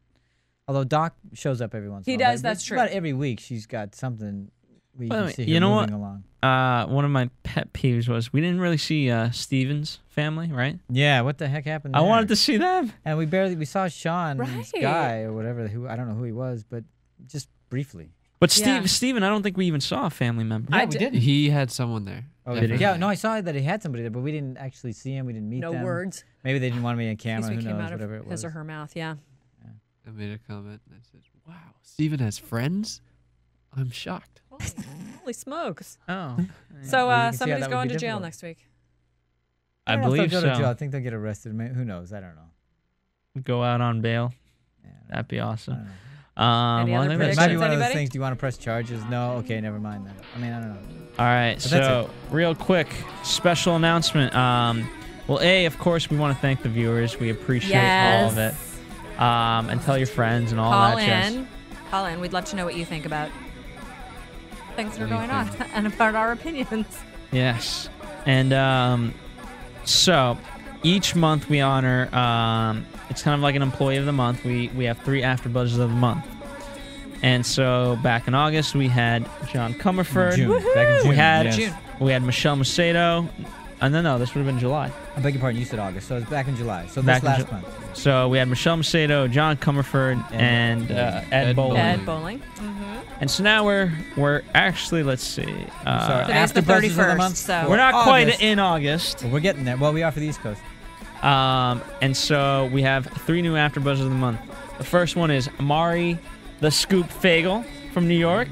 Although Doc shows up every once in a He while. does, that's true. About every week, she's got something we By the can way, see her you know moving what? along. One of my pet peeves was we didn't really see Steven's family, right? Yeah, what the heck happened I there? wanted to see them. And we saw Sean's Right. guy or whatever, who I don't know who he was, but just briefly. But Yeah. Steven, I don't think we even saw a family member. Yeah, we didn't. He had someone there. Oh, Did he? Yeah, no, I saw that he had somebody there, but we didn't actually see him. We didn't meet No them. words. Maybe they didn't want me on Because camera. we Who came knows? out of Whatever it was. his or her mouth. Yeah. I made a comment and I said, "Wow, Steven has friends." I'm shocked. Holy smokes. Oh. So Well, you can see how somebody's that would going be to jail difficult. next week. I don't know if believe they'll go to jail. I so. think they'll get arrested. Who knows? I don't know. Go out on bail. Yeah, That'd be awesome. don't know. Any well, I other think It that's might be predictions, one of those anybody? things. Do you want to press charges? No. Okay, never mind then. I mean, I don't know. All right, But that's so real quick, special announcement. Well, of course, we want to thank the viewers. We appreciate all of it. And tell your friends and all Call that jazz. in. Call in. We'd love to know what you think about things that are going on and about our opinions. Yes. And so each month we honor, it's kind of like an employee of the month. We have 3 AfterBuzzes of the month. And so back in August, we had John Comerford. June. Back in June. We had yes. we had Michelle Macedo. And then, no, this would have been July. I beg your pardon. You said August, so it's back in July. So Back this in last month. So we had Michelle Macedo, John Comerford, and Ed Bowling. Ed Bowling. Mm-hmm. And so now we're actually, let's see. Today's the AfterBuzzes of the 31st, month. so We're not August. quite in August. Well, we're getting there. Well, we are for the East Coast. And so we have 3 new AfterBuzzes of the month. The first one is Mari the Scoop Fagel from New York.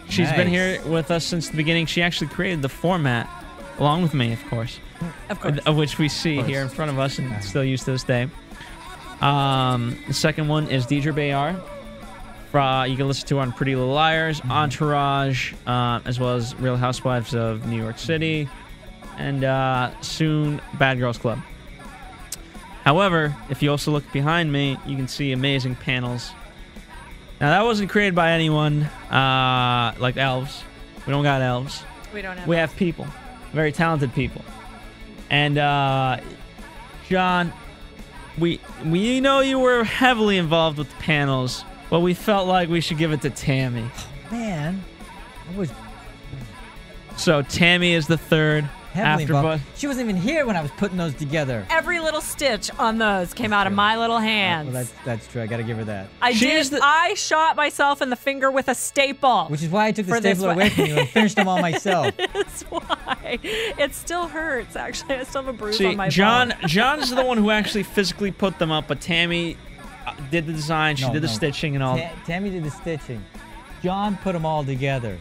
She's been Nice. here with us since the beginning. She actually created the format, along with me, of course. Of course. Of which we see here in front of us and still use to this day. The second one is Deidre Bayar. You can listen to her on Pretty Little Liars, Entourage, as well as Real Housewives of New York City, and soon Bad Girls Club. However, if you also look behind me, you can see amazing panels. Now, that wasn't created by anyone like elves. We don't got elves. We don't have We have people. Very talented people. And, John, we know you were heavily involved with the panels, but we felt like we should give it to Tammy. Man, I was So Tammy is the third heavily involved. AfterBuzz. She wasn't even here when I was putting those together. Every little stitch on those came out of my little hands. Well, that's true. I got to give her that. I shot myself in the finger with a staple. Which is why I took the stapler away from you and finished them all myself. That's why. It still hurts, actually. I still have a bruise See, on my John bone. is the one who actually physically put them up, but Tammy did the design. She did the stitching and all. Tammy did the stitching. John put them all together.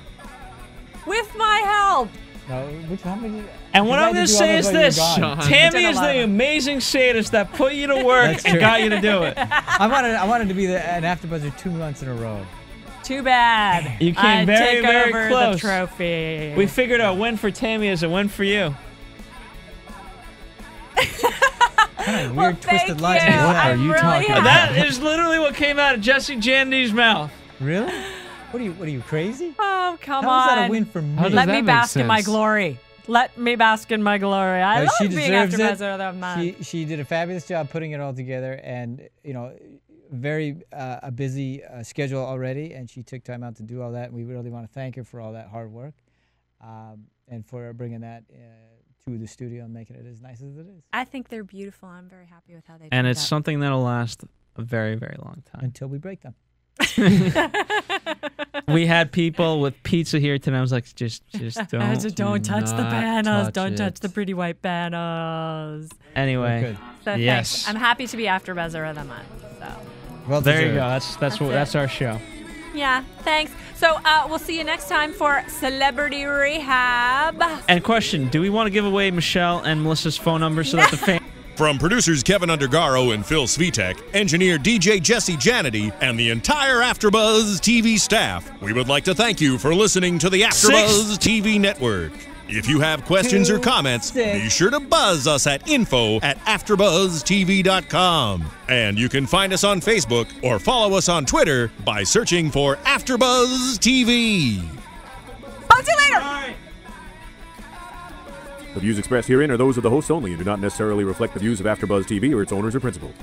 With my help. No, how many? And what I'm going to say is this. Tammy is the amazing sadist that put you to work and got you to do it. I wanted to be an AfterBuzzer 2 months in a row. Too bad. You came very, very over close. The trophy. We figured a win for Tammy is a win for you. Kind of weird, twisted logic. What are you talking about? That is literally what came out of Jesse Jandy's mouth. Really? What are you crazy? Oh, come How on. is that a win for me? Let me bask in my glory. Let me bask in my glory. I love she being deserves AfterBuzzer of the month. She did a fabulous job putting it all together, and very a busy schedule already, and she took time out to do all that. And we really want to thank her for all that hard work, and for bringing that to the studio and making it as nice as it is. I think they're beautiful. I'm very happy with how they. And it's something that'll last a very, very long time until we break them. We had people with pizza here tonight. I was like, just don't touch the panels. Don't touch the pretty white panels. Anyway, so yes, thanks. I'm happy to be AfterBuzzer of the month. So. Well, there you go. That's our show. Yeah, thanks. So we'll see you next time for Celebrity Rehab. And question: do we want to give away Michelle and Melissa's phone number so that the fans? From producers Kevin Undergaro and Phil Svitek, engineer DJ Jesse Janity, and the entire AfterBuzz TV staff, we would like to thank you for listening to the AfterBuzz TV network. If you have questions or comments, be sure to buzz us at info@AfterBuzzTV.com. And you can find us on Facebook or follow us on Twitter by searching for AfterBuzz TV. Talk to you later! The views expressed herein are those of the hosts only and do not necessarily reflect the views of AfterBuzz TV or its owners or principals.